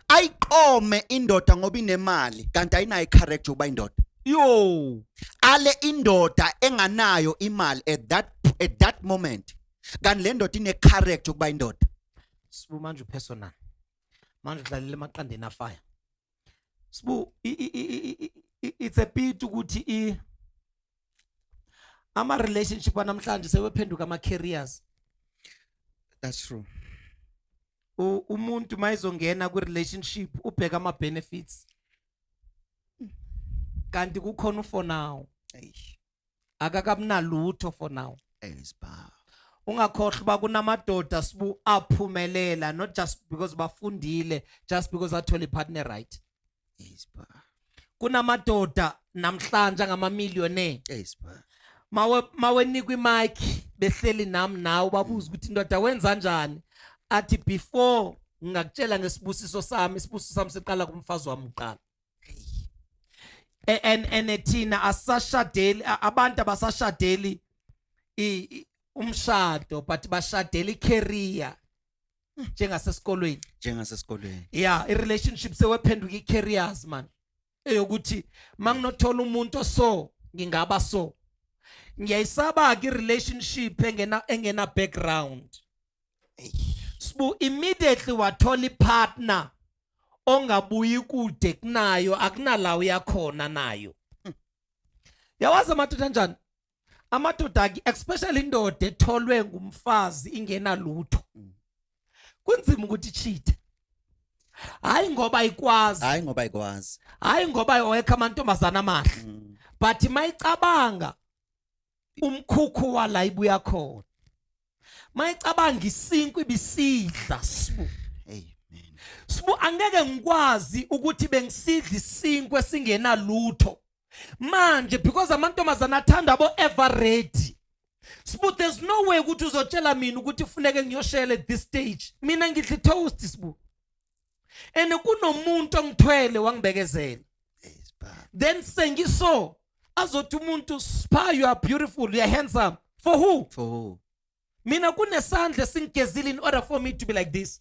[SPEAKER 2] Ayiqome indoda ngoba inemali kanti ayinayo character ukuba indoda.
[SPEAKER 1] Yo,
[SPEAKER 2] ale indoda enganayo imali at that moment kanti le ndoda ine character ukuba indoda.
[SPEAKER 1] Sibu manje personal. Manje udlalile emaqandeni afire. Sibu it's a bit ukuthi ama relationship namhlanje sebephenduka ama careers.
[SPEAKER 2] That's true.
[SPEAKER 1] Umuntu mayizongena ku relationship ubheka ama benefits. Kanti kukhona for now. Akakamnalutho for now. Ungakhohlwa kunamadoda sibu aphumelela, not just because bafundile, just because athola ipartner right. Kunamadoda namhlanje ngama-millionaire. Mawe nikwe mic behleli nami nawe babuza ukuthi indoda wenza kanjani, athi before ngakutshela ngesibusiso sami, isibusiso sami siqala kumfazi wami uqala. And thina asashadeli, abantu abasashadeli umshado, but bashadeli icareer njengasesikolweni. Yeah, i relationship sewephenduka i-careers man. Eyokuthi manginothola umuntu so ngingaba so. Ngiyayisaba ke relationship engena background. Sibu immediately wathola ipartner ongabuyi kude kunayo, akunalawo yakhona nayo. Yawazi amadoda kanjani? Amadoda especially indoda etholwe ngumfazi ingena lutho. Kunzima ukuthi cheat. Hayi ngoba ikwazi. Hayi ngoba iweka amantombazana amahle. But mayicabanga umkhukhu wala ibuya khona. Mayicabanga isinkwa ibisidla sibu.
[SPEAKER 2] Amen.
[SPEAKER 1] Sibu angeke ngikwazi ukuthi bengisidla isinkwa singena lutho. Manje because amantombazana athanda abo ever ready. Sibu there's no way ukuthi uzotshela mina ukuthi ufuneke ngiyoshela at this stage. Mina ngidli toast sibu. And kunomuntu ongithwele wangibekezela. Then sengiso azothi umuntu spa you are beautiful, you are handsome. For who? Mina kunesandla singigezile in order for me to be like this.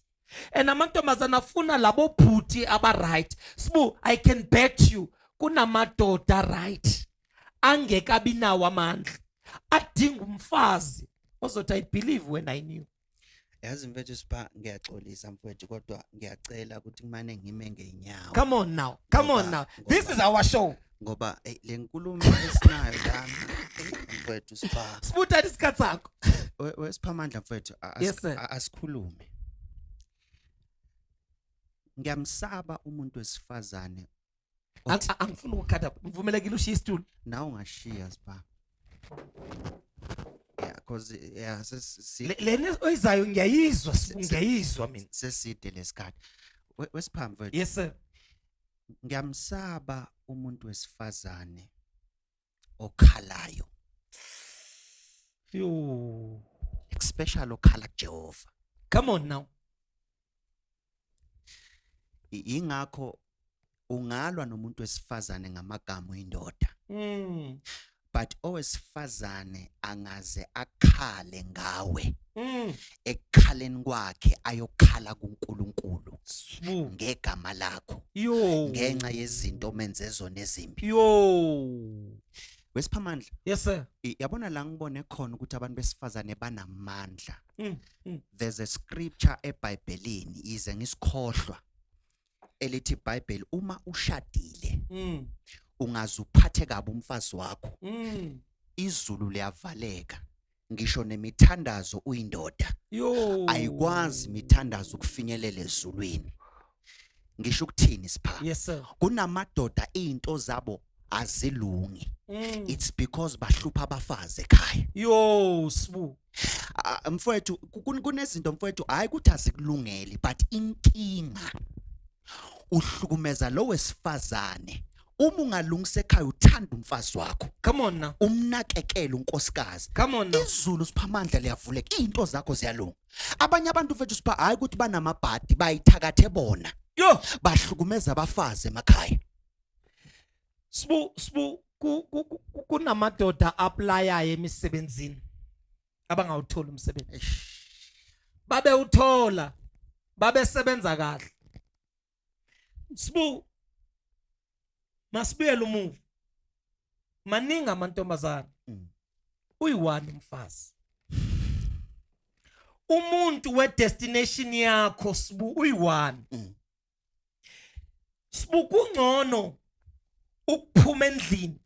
[SPEAKER 1] And amantombazana afuna labo bhuti aba right. Sibu I can bet you kunamadoda right angekabi nawo amandla adinga umfazi ozothi I believe when I knew.
[SPEAKER 2] Yazi mfethu sipha ngiyaxolisa mfethu kodwa ngiyacela ukuthi kumane ngime ngeenyawo.
[SPEAKER 1] Come on now. This is our show.
[SPEAKER 2] Ngoba le nkulumo esinayo lana mfethu sipha.
[SPEAKER 1] Sibutha isikhatsi sakho.
[SPEAKER 2] Wesiphamandla mfethu asikhulume. Ngiyamsaba umuntu wesifazane.
[SPEAKER 1] Angifuna ukukhatha, ngivumelekile ushiya isitulo.
[SPEAKER 2] Nawe ungashiya sipha. Yeah, because
[SPEAKER 1] lena oyizayo ngiyayizwa mina.
[SPEAKER 2] Seside lesikhathi. Wesiphambi mfethu.
[SPEAKER 1] Yes sir.
[SPEAKER 2] Ngiyamsaba umuntu wesifazane okhalayo.
[SPEAKER 1] Yo.
[SPEAKER 2] Especially okhala kuJehova.
[SPEAKER 1] Come on now.
[SPEAKER 2] Ingakho ungalwa nomuntu wesifazane ngamagama indoda. But owesifazane angaze akhale ngawe. Ekhaleni kwakhe ayokhala kuNkulunkulu ngegama lakho.
[SPEAKER 1] Yo.
[SPEAKER 2] Ngenxa yezinto menze zona ezimbi.
[SPEAKER 1] Yo.
[SPEAKER 2] Wesiphamandla,
[SPEAKER 1] Yes, sir.
[SPEAKER 2] yabona la ngibone khona ukuthi abantu besifazane banamandla.
[SPEAKER 1] Mm.
[SPEAKER 2] There's a scripture eBhayibhelini ize ngisikhohlwa elithi iBhayibheli uma ushadile
[SPEAKER 1] Mm.
[SPEAKER 2] ungaze uphathe kabi umfazi wakho
[SPEAKER 1] Mm.
[SPEAKER 2] izulu liyavaleka ngisho nemithandazo uyindoda
[SPEAKER 1] Yo.
[SPEAKER 2] ayikwazi imithandazo ukufinyelela ezulwini. Ngisho ukuthini sipha?
[SPEAKER 1] Yes, sir.
[SPEAKER 2] Kunamadoda into zabo azilungi.
[SPEAKER 1] Mm.
[SPEAKER 2] It's because bahlupha abafazi ekhaya.
[SPEAKER 1] Yo, Sbu.
[SPEAKER 2] Mfowethu kunezinto mfowethu hayi ukuthi azikulungeli but inkinga uhlukumeza lo wesifazane. Uma ungalungisa ekhaya uthanda umfazi wakho.
[SPEAKER 1] Come on now.
[SPEAKER 2] Umnakekela unkosikazi.
[SPEAKER 1] Come on now.
[SPEAKER 2] Izulu siphamandla liyavuleka into zakho ziyalunga. Abanye abantu mfethu sipha hayi ukuthi banamabhadi bayithakathe bona.
[SPEAKER 1] Yo,
[SPEAKER 2] Bahlukumeza abafazi emakhaya.
[SPEAKER 1] Sbu kunamadoda applyayo emisebenzini abangawuthola umsebenzi. Babe uthola, babe sebenza kahle. Sbu masibuyele umuva. Maningi amantombazana. Uyiwani umfazi. Umuntu we-destination yakho Sbu uyiwani. Sbu kungcono ukuphuma endlini.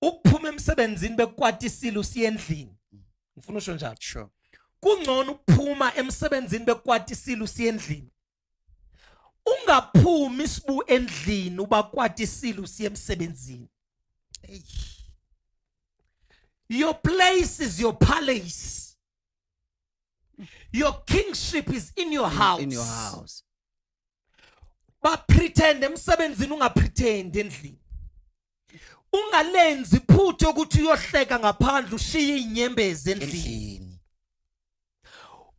[SPEAKER 1] Ukuphuma emsebenzini bekwatisile usiye endlini. Ngifuna usho njalo.
[SPEAKER 2] Sure.
[SPEAKER 1] Kungcono ukuphuma emsebenzini bekwatisile usiye endlini. Ungaphumi Sbu endlini ubakwatisile usiye emsebenzini. Your place is your palace. Your kingship is in your house.
[SPEAKER 2] In your house.
[SPEAKER 1] Ba pretend emsebenzini ungapretend endlini. Ungalenzi iphutho ukuthi uyohleka ngaphandle ushiye inyembezi endlini.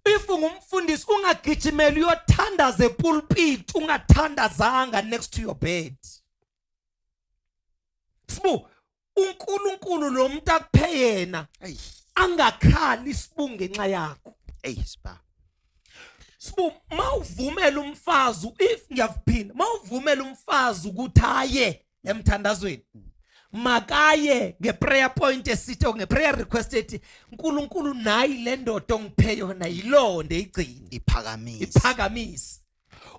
[SPEAKER 1] If ungumfundisi ungagijimela uyothandaza epulpit ungathandazanga next to your bed. Sbu uNkulunkulu lo muntu akuphe yena angakhali Sbu ngenxa yakho.
[SPEAKER 2] Spa.
[SPEAKER 1] Sbu mawuvumela umfazi if ngiyaviphinda mawuvumela umfazi ukuthi aye emthandazweni makaye ngeprayer point esithi ngeprayer request ethi uNkulunkulu nayi le ndodo ongiphe yona yilonde igcini iphakamise.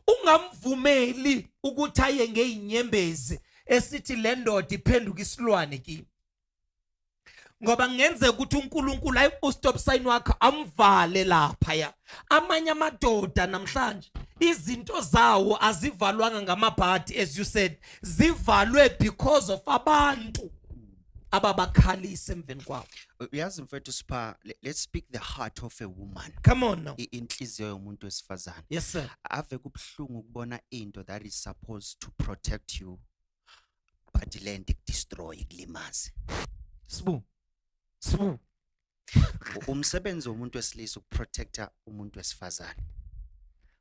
[SPEAKER 1] Ungamvumeli ukuthi aye ngeinyembezi esithi le ndodo iphenduka isilwane kimi. Ngoba ngenzeka ukuthi uNkulunkulu ayi stop sign wakhe amvale lapha ya. Amanye amadoda namhlanje izinto zawo azivalwanga ngamabhadi as you said zivalwe because of abantu ababakhalisa emveni kwabo.
[SPEAKER 2] Uyazi mfethu sipha let's speak the heart of a woman.
[SPEAKER 1] Come on now.
[SPEAKER 2] Inhliziyo yomuntu wesifazane.
[SPEAKER 1] Yes sir.
[SPEAKER 2] Ave kubhlungu ukubona into that is supposed to protect you but land destroy kulimaze.
[SPEAKER 1] Sbu.
[SPEAKER 2] Umsebenzi womuntu wesilisa ukuprotecta umuntu wesifazane.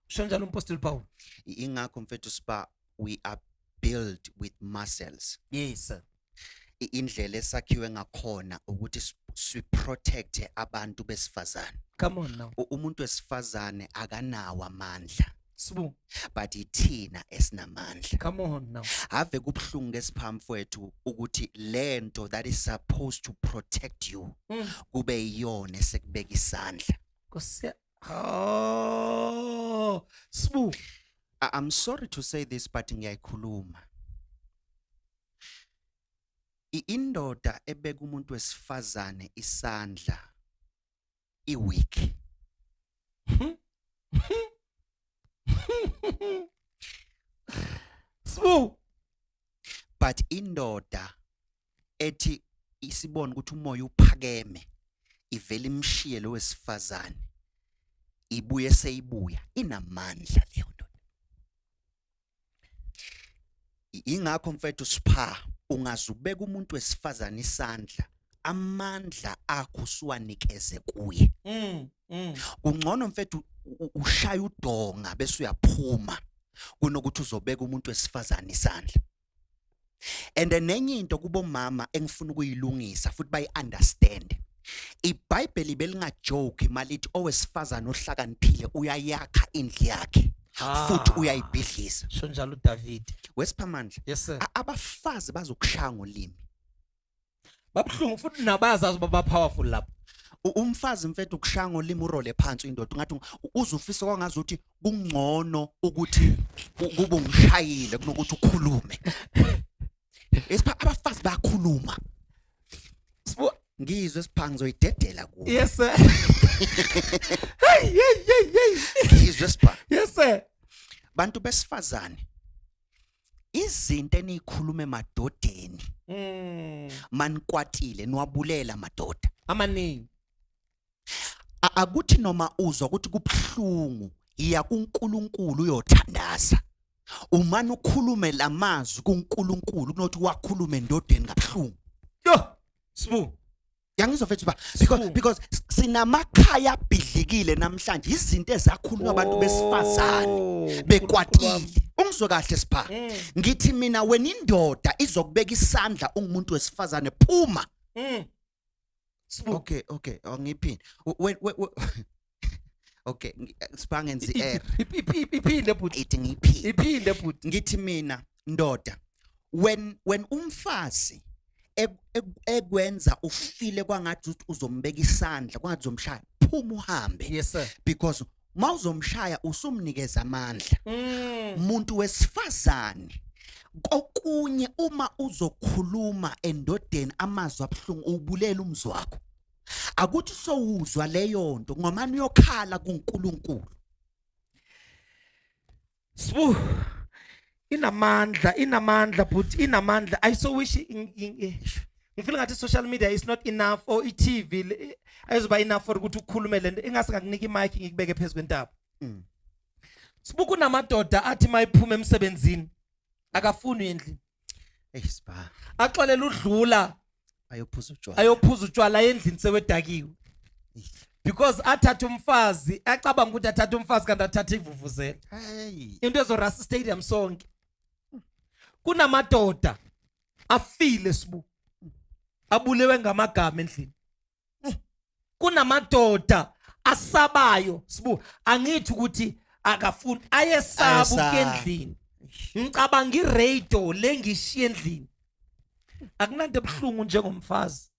[SPEAKER 1] Usho njalo uMpostoli Paul.
[SPEAKER 2] Ingakho mfethu sipha we are built with muscles.
[SPEAKER 1] Yes sir.
[SPEAKER 2] Indlela esakhiwe ngakhona ukuthi si protect abantu besifazane.
[SPEAKER 1] Come on now.
[SPEAKER 2] Umuntu wesifazane akanawo amandla.
[SPEAKER 1] Sbu.
[SPEAKER 2] But ithina esinamandla.
[SPEAKER 1] Come on now.
[SPEAKER 2] Ave kubhlungu esiphamfowethu ukuthi lento that is supposed to protect you kube iyona esekubeka isandla.
[SPEAKER 1] Oh, Sbu.
[SPEAKER 2] I'm sorry to say this but ngiyayikhuluma. Indoda ebeka umuntu wesifazane isandla iweak.
[SPEAKER 1] Sbu.
[SPEAKER 2] But indoda ethi isibona ukuthi umoya uphakeme ivela imshiye lo wesifazane ibuye seyibuya inamandla leyo ndoda. Ingakho mfethu sipha ungazubeka umuntu wesifazane isandla amandla akho suwanikeze kuye. Kungcono mfethu ushaya udonga bese uyaphuma kunokuthi uzobeka umuntu wesifazane isandla. And nenye into kubomama engifuna ukuyilungisa futhi bayiunderstand. iBhayibheli belingajoke malithi owesifazane ohlakaniphile uyayakha indlu yakhe futhi uyayibhidlisa.
[SPEAKER 1] Sho njalo uDavid.
[SPEAKER 2] Wesiphamandla.
[SPEAKER 1] Yes sir.
[SPEAKER 2] Abafazi bazokushaya ngolimi.
[SPEAKER 1] babhlungu futhi nabazazi baba powerful lapho.
[SPEAKER 2] Umfazi mfethu ukushaya ngolimi urole phansi indoda ngathi uzufisa kwangazuthi kungcono ukuthi kube ungishayile kunokuthi ukhulume. Esipha abafazi bayakhuluma.
[SPEAKER 1] Sibo
[SPEAKER 2] Ngizwe Sipha ngizoyidedela kuwe.
[SPEAKER 1] yes sir. Hey.
[SPEAKER 2] Ngizwe Sipha.
[SPEAKER 1] Yes sir.
[SPEAKER 2] Bantu besifazane izinto enikhulume emadodeni manikwatile niwabulela madoda
[SPEAKER 1] Amaningi.
[SPEAKER 2] Akuthi noma uzwa ukuthi kubhlungu iya kuNkulunkulu uyothandaza umani ukhulume lamazwi kuNkulunkulu kunothi wakhulume endodeni kabhlungu.
[SPEAKER 1] Yo Sibu
[SPEAKER 2] Yangizwa mfethu because sinamakhaya abhidlikile namhlanje izinto ezakhulunywa abantu besifazane bekwatile. Ungizwe kahle Sipha. Ngithi mina wena indoda izokubeka isandla ungumuntu wesifazane phuma.
[SPEAKER 1] Sibu
[SPEAKER 2] Okay, angiphini. Okay, Sipha ngenzi error.
[SPEAKER 1] Iphinde but
[SPEAKER 2] Ithi ngiphini.
[SPEAKER 1] iphinde but
[SPEAKER 2] Ngithi mina ndoda when umfazi ekwenza ufile kwangathi uzombeka isandla kwangathi uzomshaya phuma uhambe.
[SPEAKER 1] yes sir.
[SPEAKER 2] Because mawuzomshaya usumnikeza amandla. Umuntu wesifazane kokunye uma uzokhuluma endodeni amazwi abhlungu ubulela umzwa wakho. Akuthi sowuzwa leyo nto ngomani uyokhala kuNkulunkulu.
[SPEAKER 1] Sibu inamandla but inamandla. I so wish ngifeel ngathi social media is not enough or iTV ayizoba enough for ukuthi ukhulume lento engase ngakunika imic ngikubeke phezulu kwentaba. Sibu kunamadoda athi mayiphuma emsebenzini akafuni endlini.
[SPEAKER 2] Sipha
[SPEAKER 1] Axolela udlula
[SPEAKER 2] ayophuza
[SPEAKER 1] utshwala endlini sewedakiwe. Because athatha umfazi acabanga ukuthi athatha umfazi kanti athatha ivuvuzela. Into ezorasa stadium sonke. Kunamadoda afile Sibu abulewe ngamagama endlini. Kunamadoda asabayo Sibu angithi ukuthi akafuni ayesabu kendlini. Ngicabanga iradio lengishiya endlini. Akunanto ebhlungu njengomfazi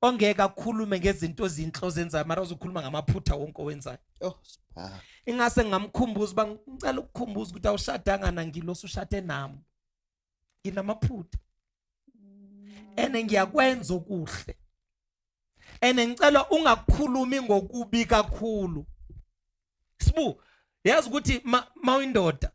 [SPEAKER 1] ongeke akhulume ngezinto ezinhlo zenzayo mara uzokhuluma ngamaphutha wonke owenzayo.
[SPEAKER 2] Sipha
[SPEAKER 1] Ingase ngamkhumbuza ba ngicela ukukhumbuza ukuthi awushadanga nangilosi ushade nami. Nginamaphutha. Ene ngiyakwenza okuhle. Ene ngicela ungakukhulumi ngokubi kakhulu. Sibu yazi ukuthi mawindoda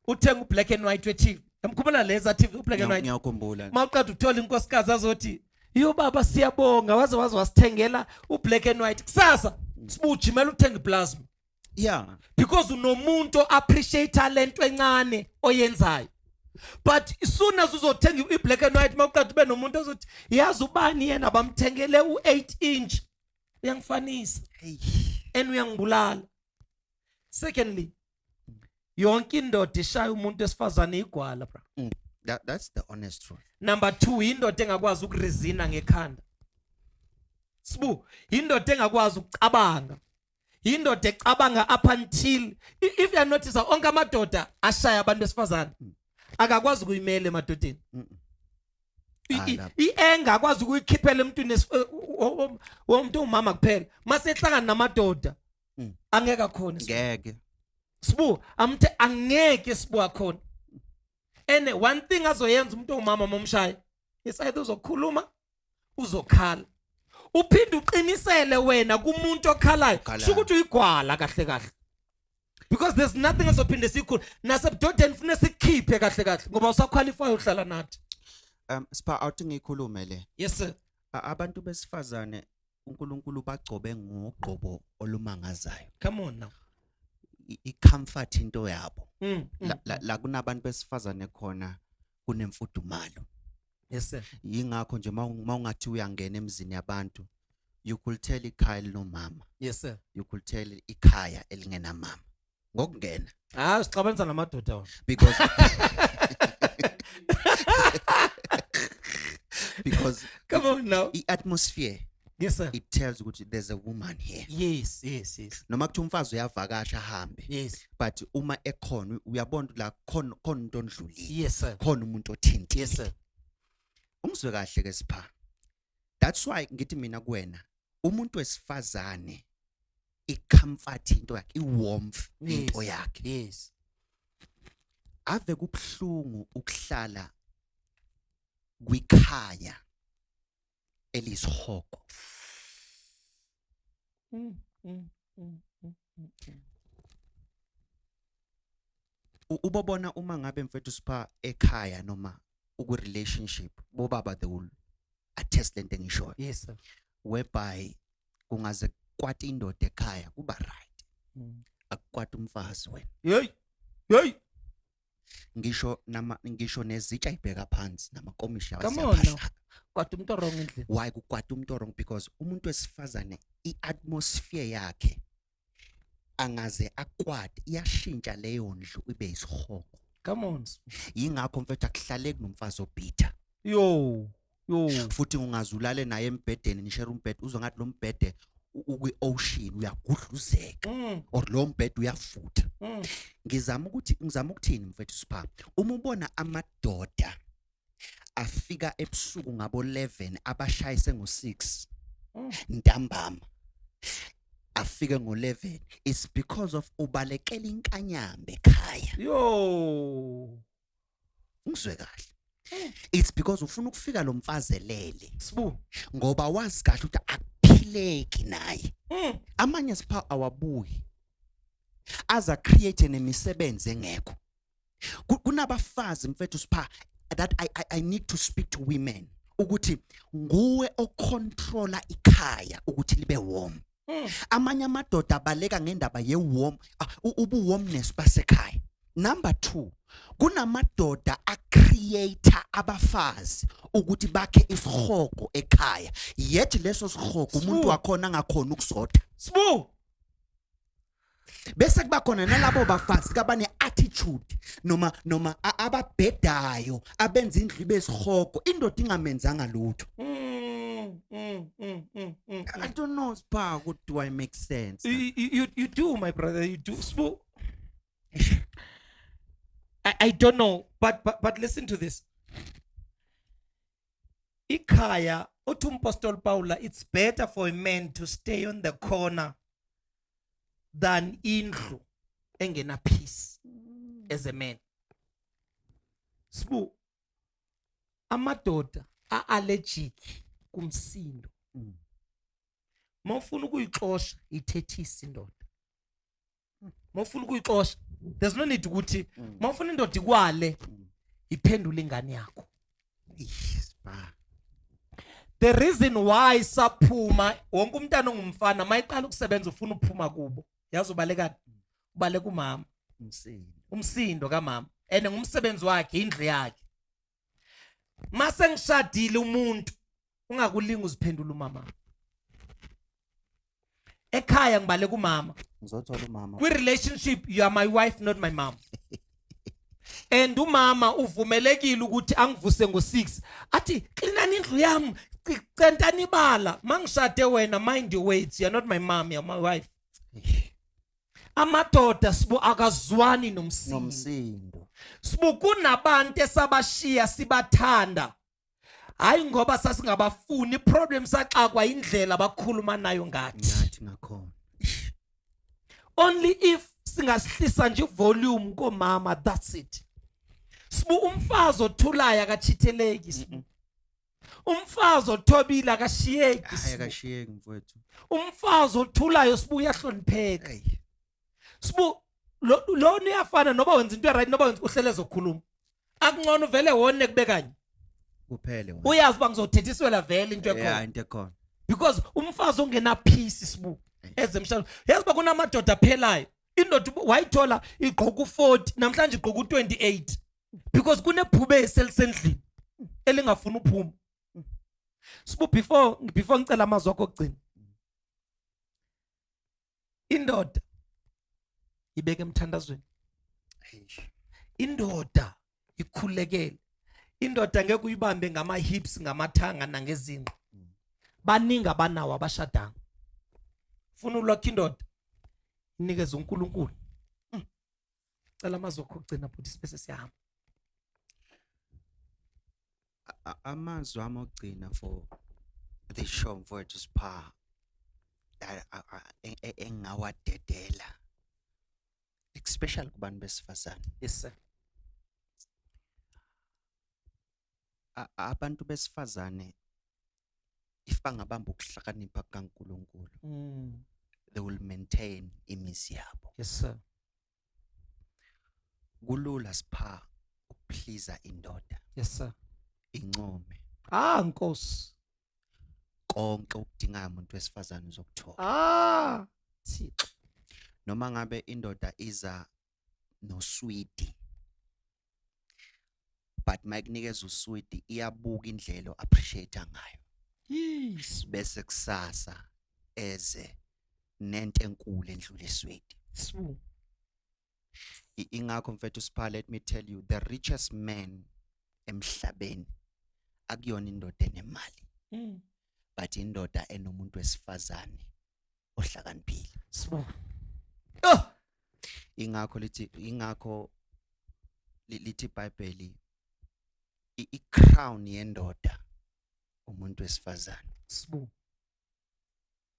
[SPEAKER 1] uthenga uBlack and White weTV. Emkhumula leza TV uBlack and White.
[SPEAKER 2] ngiyakhumbula.
[SPEAKER 1] Mawuqeda uthola inkosikazi azothi yo baba siyabonga waze wasithengela uBlack and White. Kusasa Sibu ujimela uthenga iplasma.
[SPEAKER 2] Yeah.
[SPEAKER 1] Because unomuntu appreciate talent encane oyenzayo. But soon as uzothenga iBlack and White mawuqeda ube nomuntu ozothi yazi ubani yena bamthengele u8 inch. Uyangifanisa. And uyangibulala. Secondly, yonke indoda ishaya umuntu esifazane igwala bra.
[SPEAKER 2] That's the honest truth.
[SPEAKER 1] Number 2, indoda engakwazi ukurizina ngekhanda. Sibu, indoda engakwazi ukucabanga. Indoda ecabanga up until if you notice onke amadoda ashaya abantu besifazane akakwazi ukuyimela emadodeni. Ienga akwazi ukuyikhiphela emntwini womuntu umama kuphela. Mase ehlangana namadoda angeke akhona.
[SPEAKER 2] Ngeke.
[SPEAKER 1] Sibu, amthe angeke Sibu akhona. Ene one thing azoyenza umuntu umama momshaya. Is either uzokhuluma uzokhala. Uphinde uqinisele wena kumuntu okhalayo. Shukuthi uyigwala kahle kahle. Because there's nothing else ophinde sikhulu. Nasebudodeni fune sikhiphe kahle kahle ngoba usaqualify uhlala nathi.
[SPEAKER 2] Sipha awuthi ngikhulume le.
[SPEAKER 1] Yes sir.
[SPEAKER 2] Abantu besifazane uNkulunkulu bagcobe ngogqobo olumangazayo.
[SPEAKER 1] Come on now.
[SPEAKER 2] I-comfort into yabo. La kunabantu besifazane khona kunemfudumalo.
[SPEAKER 1] Yes sir.
[SPEAKER 2] Yingakho nje mawungathi uyangena emzini yabantu you could tell ikhaya linomama.
[SPEAKER 1] Yes sir.
[SPEAKER 2] You could tell ikhaya elingena mama. Ngokungena.
[SPEAKER 1] Sixabanisa namadoda wona.
[SPEAKER 2] Because
[SPEAKER 1] come on now.
[SPEAKER 2] The atmosphere.
[SPEAKER 1] Yes sir.
[SPEAKER 2] It tells you there's a woman here.
[SPEAKER 1] Yes.
[SPEAKER 2] Noma kuthi umfazi uyavakasha hambe.
[SPEAKER 1] Yes.
[SPEAKER 2] But uma ekhona uyabona la khona into ondlulile.
[SPEAKER 1] Yes sir.
[SPEAKER 2] Khona umuntu othintile.
[SPEAKER 1] Yes sir.
[SPEAKER 2] Ungizwe kahle ke Sipha. That's why ngithi mina kuwena umuntu wesifazane icomfort into yakhe, iwarmth into yakhe.
[SPEAKER 1] Yes.
[SPEAKER 2] Ave kubhlungu ukuhlala kwikhaya elisihogo. Ubobona uma ngabe mfethu sipha ekhaya noma uku relationship bobaba they will attest lento engishoyo.
[SPEAKER 1] Yes sir.
[SPEAKER 2] Whereby kungaze kwata indoda ekhaya kuba right. Akukwata umfazi wena.
[SPEAKER 1] Hey.
[SPEAKER 2] Ngisho nezitsha ibheka phansi namakomishi
[SPEAKER 1] Come on now. Kwata umuntu wrong endlini.
[SPEAKER 2] Why kukwata umuntu wrong? Because umuntu wesifazane iatmosphere yakhe angaze akwade iyashintsha leyo ndlu ibe isihogo.
[SPEAKER 1] Come on.
[SPEAKER 2] Yingakho mfethu akuhlale kunomfazi obitha.
[SPEAKER 1] Yo.
[SPEAKER 2] Futhi ungazulale naye embedeni nishare umbhede uzwe ngathi lo mbhede ukwi ocean uyagudluzeka or lo mbhede uyafutha. Ngizama ukuthini mfethu Sipha, uma ubona amadoda afika ebusuku ngabo 11 abashayise ngo6 ntambama afike ngo11, it's because of ubalekela inkanyambe ekhaya.
[SPEAKER 1] Yo.
[SPEAKER 2] Ngizwe kahle. It's because ufuna ukufika lo mfazelele
[SPEAKER 1] Sibu.
[SPEAKER 2] ngoba wazi kahle ukuthi akuphileki naye. Amanye Sipha awabuyi aza create nemisebenzi engekho. Kunabafazi mfethu Sipha that I need to speak to women ukuthi nguwe ocontrola ikhaya ukuthi libe warm. Amanye amadoda abaleka ngendaba ye warm ubu warmness basekhaya. Number 2, kunamadoda acreator abafazi ukuthi bakhe isihogo ekhaya, yet leso sihogo umuntu wakhona ngakhona ukusotha.
[SPEAKER 1] Sibu.
[SPEAKER 2] Bese kuba khona nalabo bafazi kabane attitude noma ababhedayo abenza indlu besihogo indoda ingamenzanga lutho. I don't know Sipha, what do I make sense?
[SPEAKER 1] You do, my brother, you do. Sibu. I don't know, but listen to this. Ikhaya, Apostol Paula, it's better for a man to stay on the corner than indlu engena peace as a man. Sibu, amadoda allergic kumsindo. Mawufuna ukuyixosha ithethisa indoda. Mawufuna ukuyixosha, there's no need ukuthi mawufuna indoda ikwale iphendule ingane yakho. The reason why saphuma wonke umntana ongumfana mayiqala ukusebenza ufuna ukuphuma kubo. Yazi ubaleka ubaleka umama. Umsindo kaMama. Ene ngumsebenzi wakhe, indlu yakhe. Mase ngishadile umuntu ungakulinga uziphendula umama. Ekhaya ngibaleka umama.
[SPEAKER 2] Ngizothola umama.
[SPEAKER 1] Kwi relationship you are my wife not my mom. And umama uvumelekile ukuthi angivuse ngo6 athi cleanani indlu yami centani ibala mangishade wena mind your words, you're not my mom, you're my wife. Amadoda sibu akazwani nomsindo. Sibu kunabantu esabashiya sibathanda hayi ngoba sasingabafuni problem saxakwa indlela abakhuluma nayo ngathi
[SPEAKER 2] ngakhona.
[SPEAKER 1] Only if singasihlisa nje volume komama, that's it. Sibu umfazi othulayo akachitheleki sibu. Umfazi othobile akashiyeki sibu.
[SPEAKER 2] Akashiyeki mfowethu.
[SPEAKER 1] Umfazi othulayo sibu uyahlonipheka. Sibu lo uyafana noba wenza into right noba wenza uhlele zokhuluma. Akungcono vele wone kube kanye.
[SPEAKER 2] Kuphele wona.
[SPEAKER 1] Uyazi uba ngizothethiswela vele into ekhona.
[SPEAKER 2] Yeah, into ekhona.
[SPEAKER 1] Because umfazi ongena peace sibu. Ezemshalo. Yazi ba kunamadoda phelayo. Indoda wayithola igqoka u40 namhlanje igqoka u28 because kunebhube eselisendlini elingafuna uphuma. Sibu before ngicela amazwi akho okugcina. Indoda ibeke emthandazweni. Indoda ikhulekele. Indoda ngeke uyibambe ngama hips ngamathanga nangezinqa. Baningi abanawo abashadanga. Ufuna ulokha indoda inikeze uNkulunkulu. Cela amazwi akho okugcina futhi sibese siyahamba.
[SPEAKER 2] Amazwi ami okugcina for the show mfowethu Sipha engawadedela especially kubantu besifazane.
[SPEAKER 1] Yes, sir.
[SPEAKER 2] Abantu besifazane if bangabamba ukuhlakanipha kaNkulunkulu, they will maintain imizi yabo.
[SPEAKER 1] Yes, sir.
[SPEAKER 2] Kulula Sipha ukuplease indoda,
[SPEAKER 1] Yes, sir.
[SPEAKER 2] income
[SPEAKER 1] Nkosi.
[SPEAKER 2] konke ukudingayo umuntu wesifazane uzokuthola.
[SPEAKER 1] Thixo.
[SPEAKER 2] Noma ngabe indoda iza nosweetie, but mayikunikeza usweetie iyabuka indlela appreciate ngayo.
[SPEAKER 1] Yes.
[SPEAKER 2] Bese kusasa eze nento enkulu endlule isweetie.
[SPEAKER 1] Sbu.
[SPEAKER 2] Ingakho mfethu Sipha, let me tell you, the richest man emhlabeni akuyona indoda enemali, but indoda enomuntu wesifazane ohlakaniphile.
[SPEAKER 1] Sbu.
[SPEAKER 2] Ingakho lithi iBhayibheli i-crown yendoda umuntu wesifazane.
[SPEAKER 1] Sbu.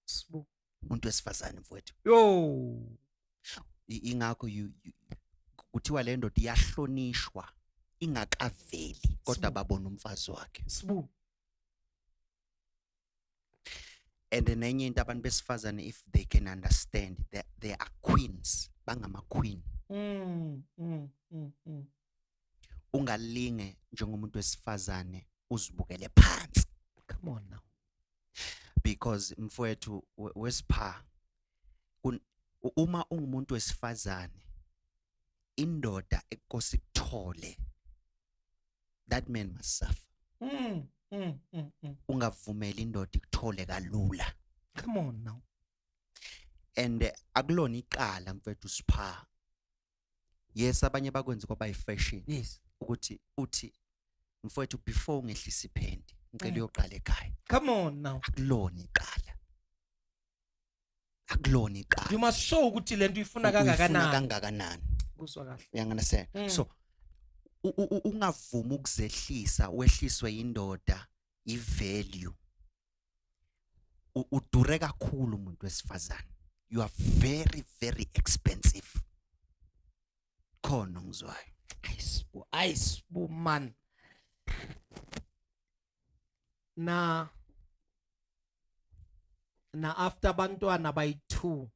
[SPEAKER 1] Sbu.
[SPEAKER 2] Umuntu wesifazane mfowethu.
[SPEAKER 1] Yo.
[SPEAKER 2] Ingakho kuthiwa le ndoda iyahlonishwa ingakaveli kodwa babona umfazi wakhe.
[SPEAKER 1] Sbu.
[SPEAKER 2] And nenye into abantu besifazane, if they can understand that they are queens, bangama queen. Ungalinge njengomuntu wesifazane uzibukele phansi.
[SPEAKER 1] Come on now.
[SPEAKER 2] Because mfowethu wesipha uma ungumuntu wesifazane, indoda ekosi kuthole, that man must suffer. Ungavumeli indoda ikuthole kalula.
[SPEAKER 1] Come on now.
[SPEAKER 2] And akulona iqala mfethu Sipha. Yes, abanye bakwenza kwaba yi-fashion.
[SPEAKER 1] Yes.
[SPEAKER 2] Ukuthi uthi mfowethu before ungehlisa iphendi ngicela uyoqala ekhaya.
[SPEAKER 1] Come on now.
[SPEAKER 2] Akulona iqala. Akulona iqala.
[SPEAKER 1] You must show ukuthi lento ifuna kangakanani. Kuzwa kahle.
[SPEAKER 2] Uyangaunderstand? So ungavuma ukuzehlisa wehliswe indoda i-value. Udure kakhulu umuntu wesifazane. You are very very expensive. Khona ngizwayo.
[SPEAKER 1] Ayisbu man. Na after bantwana bayi-2,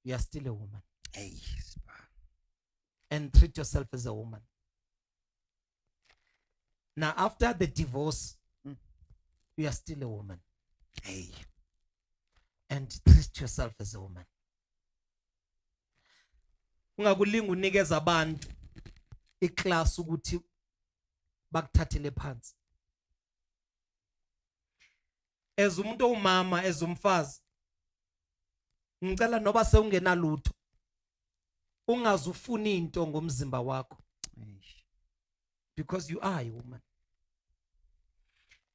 [SPEAKER 1] you are still a woman.
[SPEAKER 2] Hey,
[SPEAKER 1] and treat yourself as a woman. Now, after the divorce, you are still a woman.
[SPEAKER 2] Hey.
[SPEAKER 1] And treat yourself as a woman. Ungakulinga unikeza abantu iclass ukuthi bakuthathele phansi. As umuntu omama, as umfazi, ngicela noba sewungenalutho, ungazufuna into ngomzimba wakho. Because you are a woman.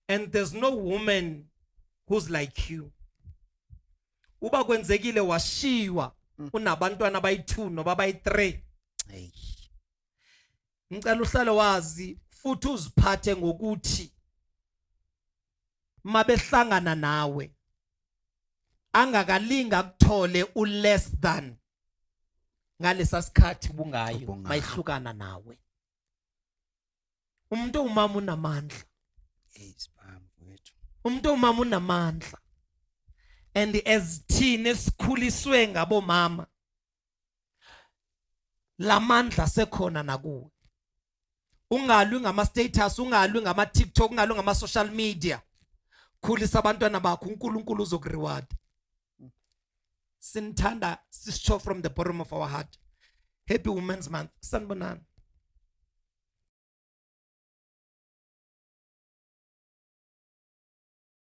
[SPEAKER 1] And there's no woman who's like you. Uba kwenzekile washiwa unabantwana abayi-2 noba abayi-3.
[SPEAKER 2] Hey.
[SPEAKER 1] Ngicela uhlale wazi futhi uziphathe ngokuthi mabehlangana nawe angakalinga kuthole u-less than ngalesa sikhathi bungayo mayihlukana nawe. Umuntu umama unamandla. Umuntu umama unamandla. And as thina esikhuliswe ngabo mama, lamandla sekhona nakuwe. Ungalwi ngama status, ungalwi ngama TikTok, ungalwi ngama social media. Khulisa abantwana bakho, uNkulunkulu uzokureward. Sinthanda sisho from the bottom of our heart. Happy Women's Month. Sanibonani.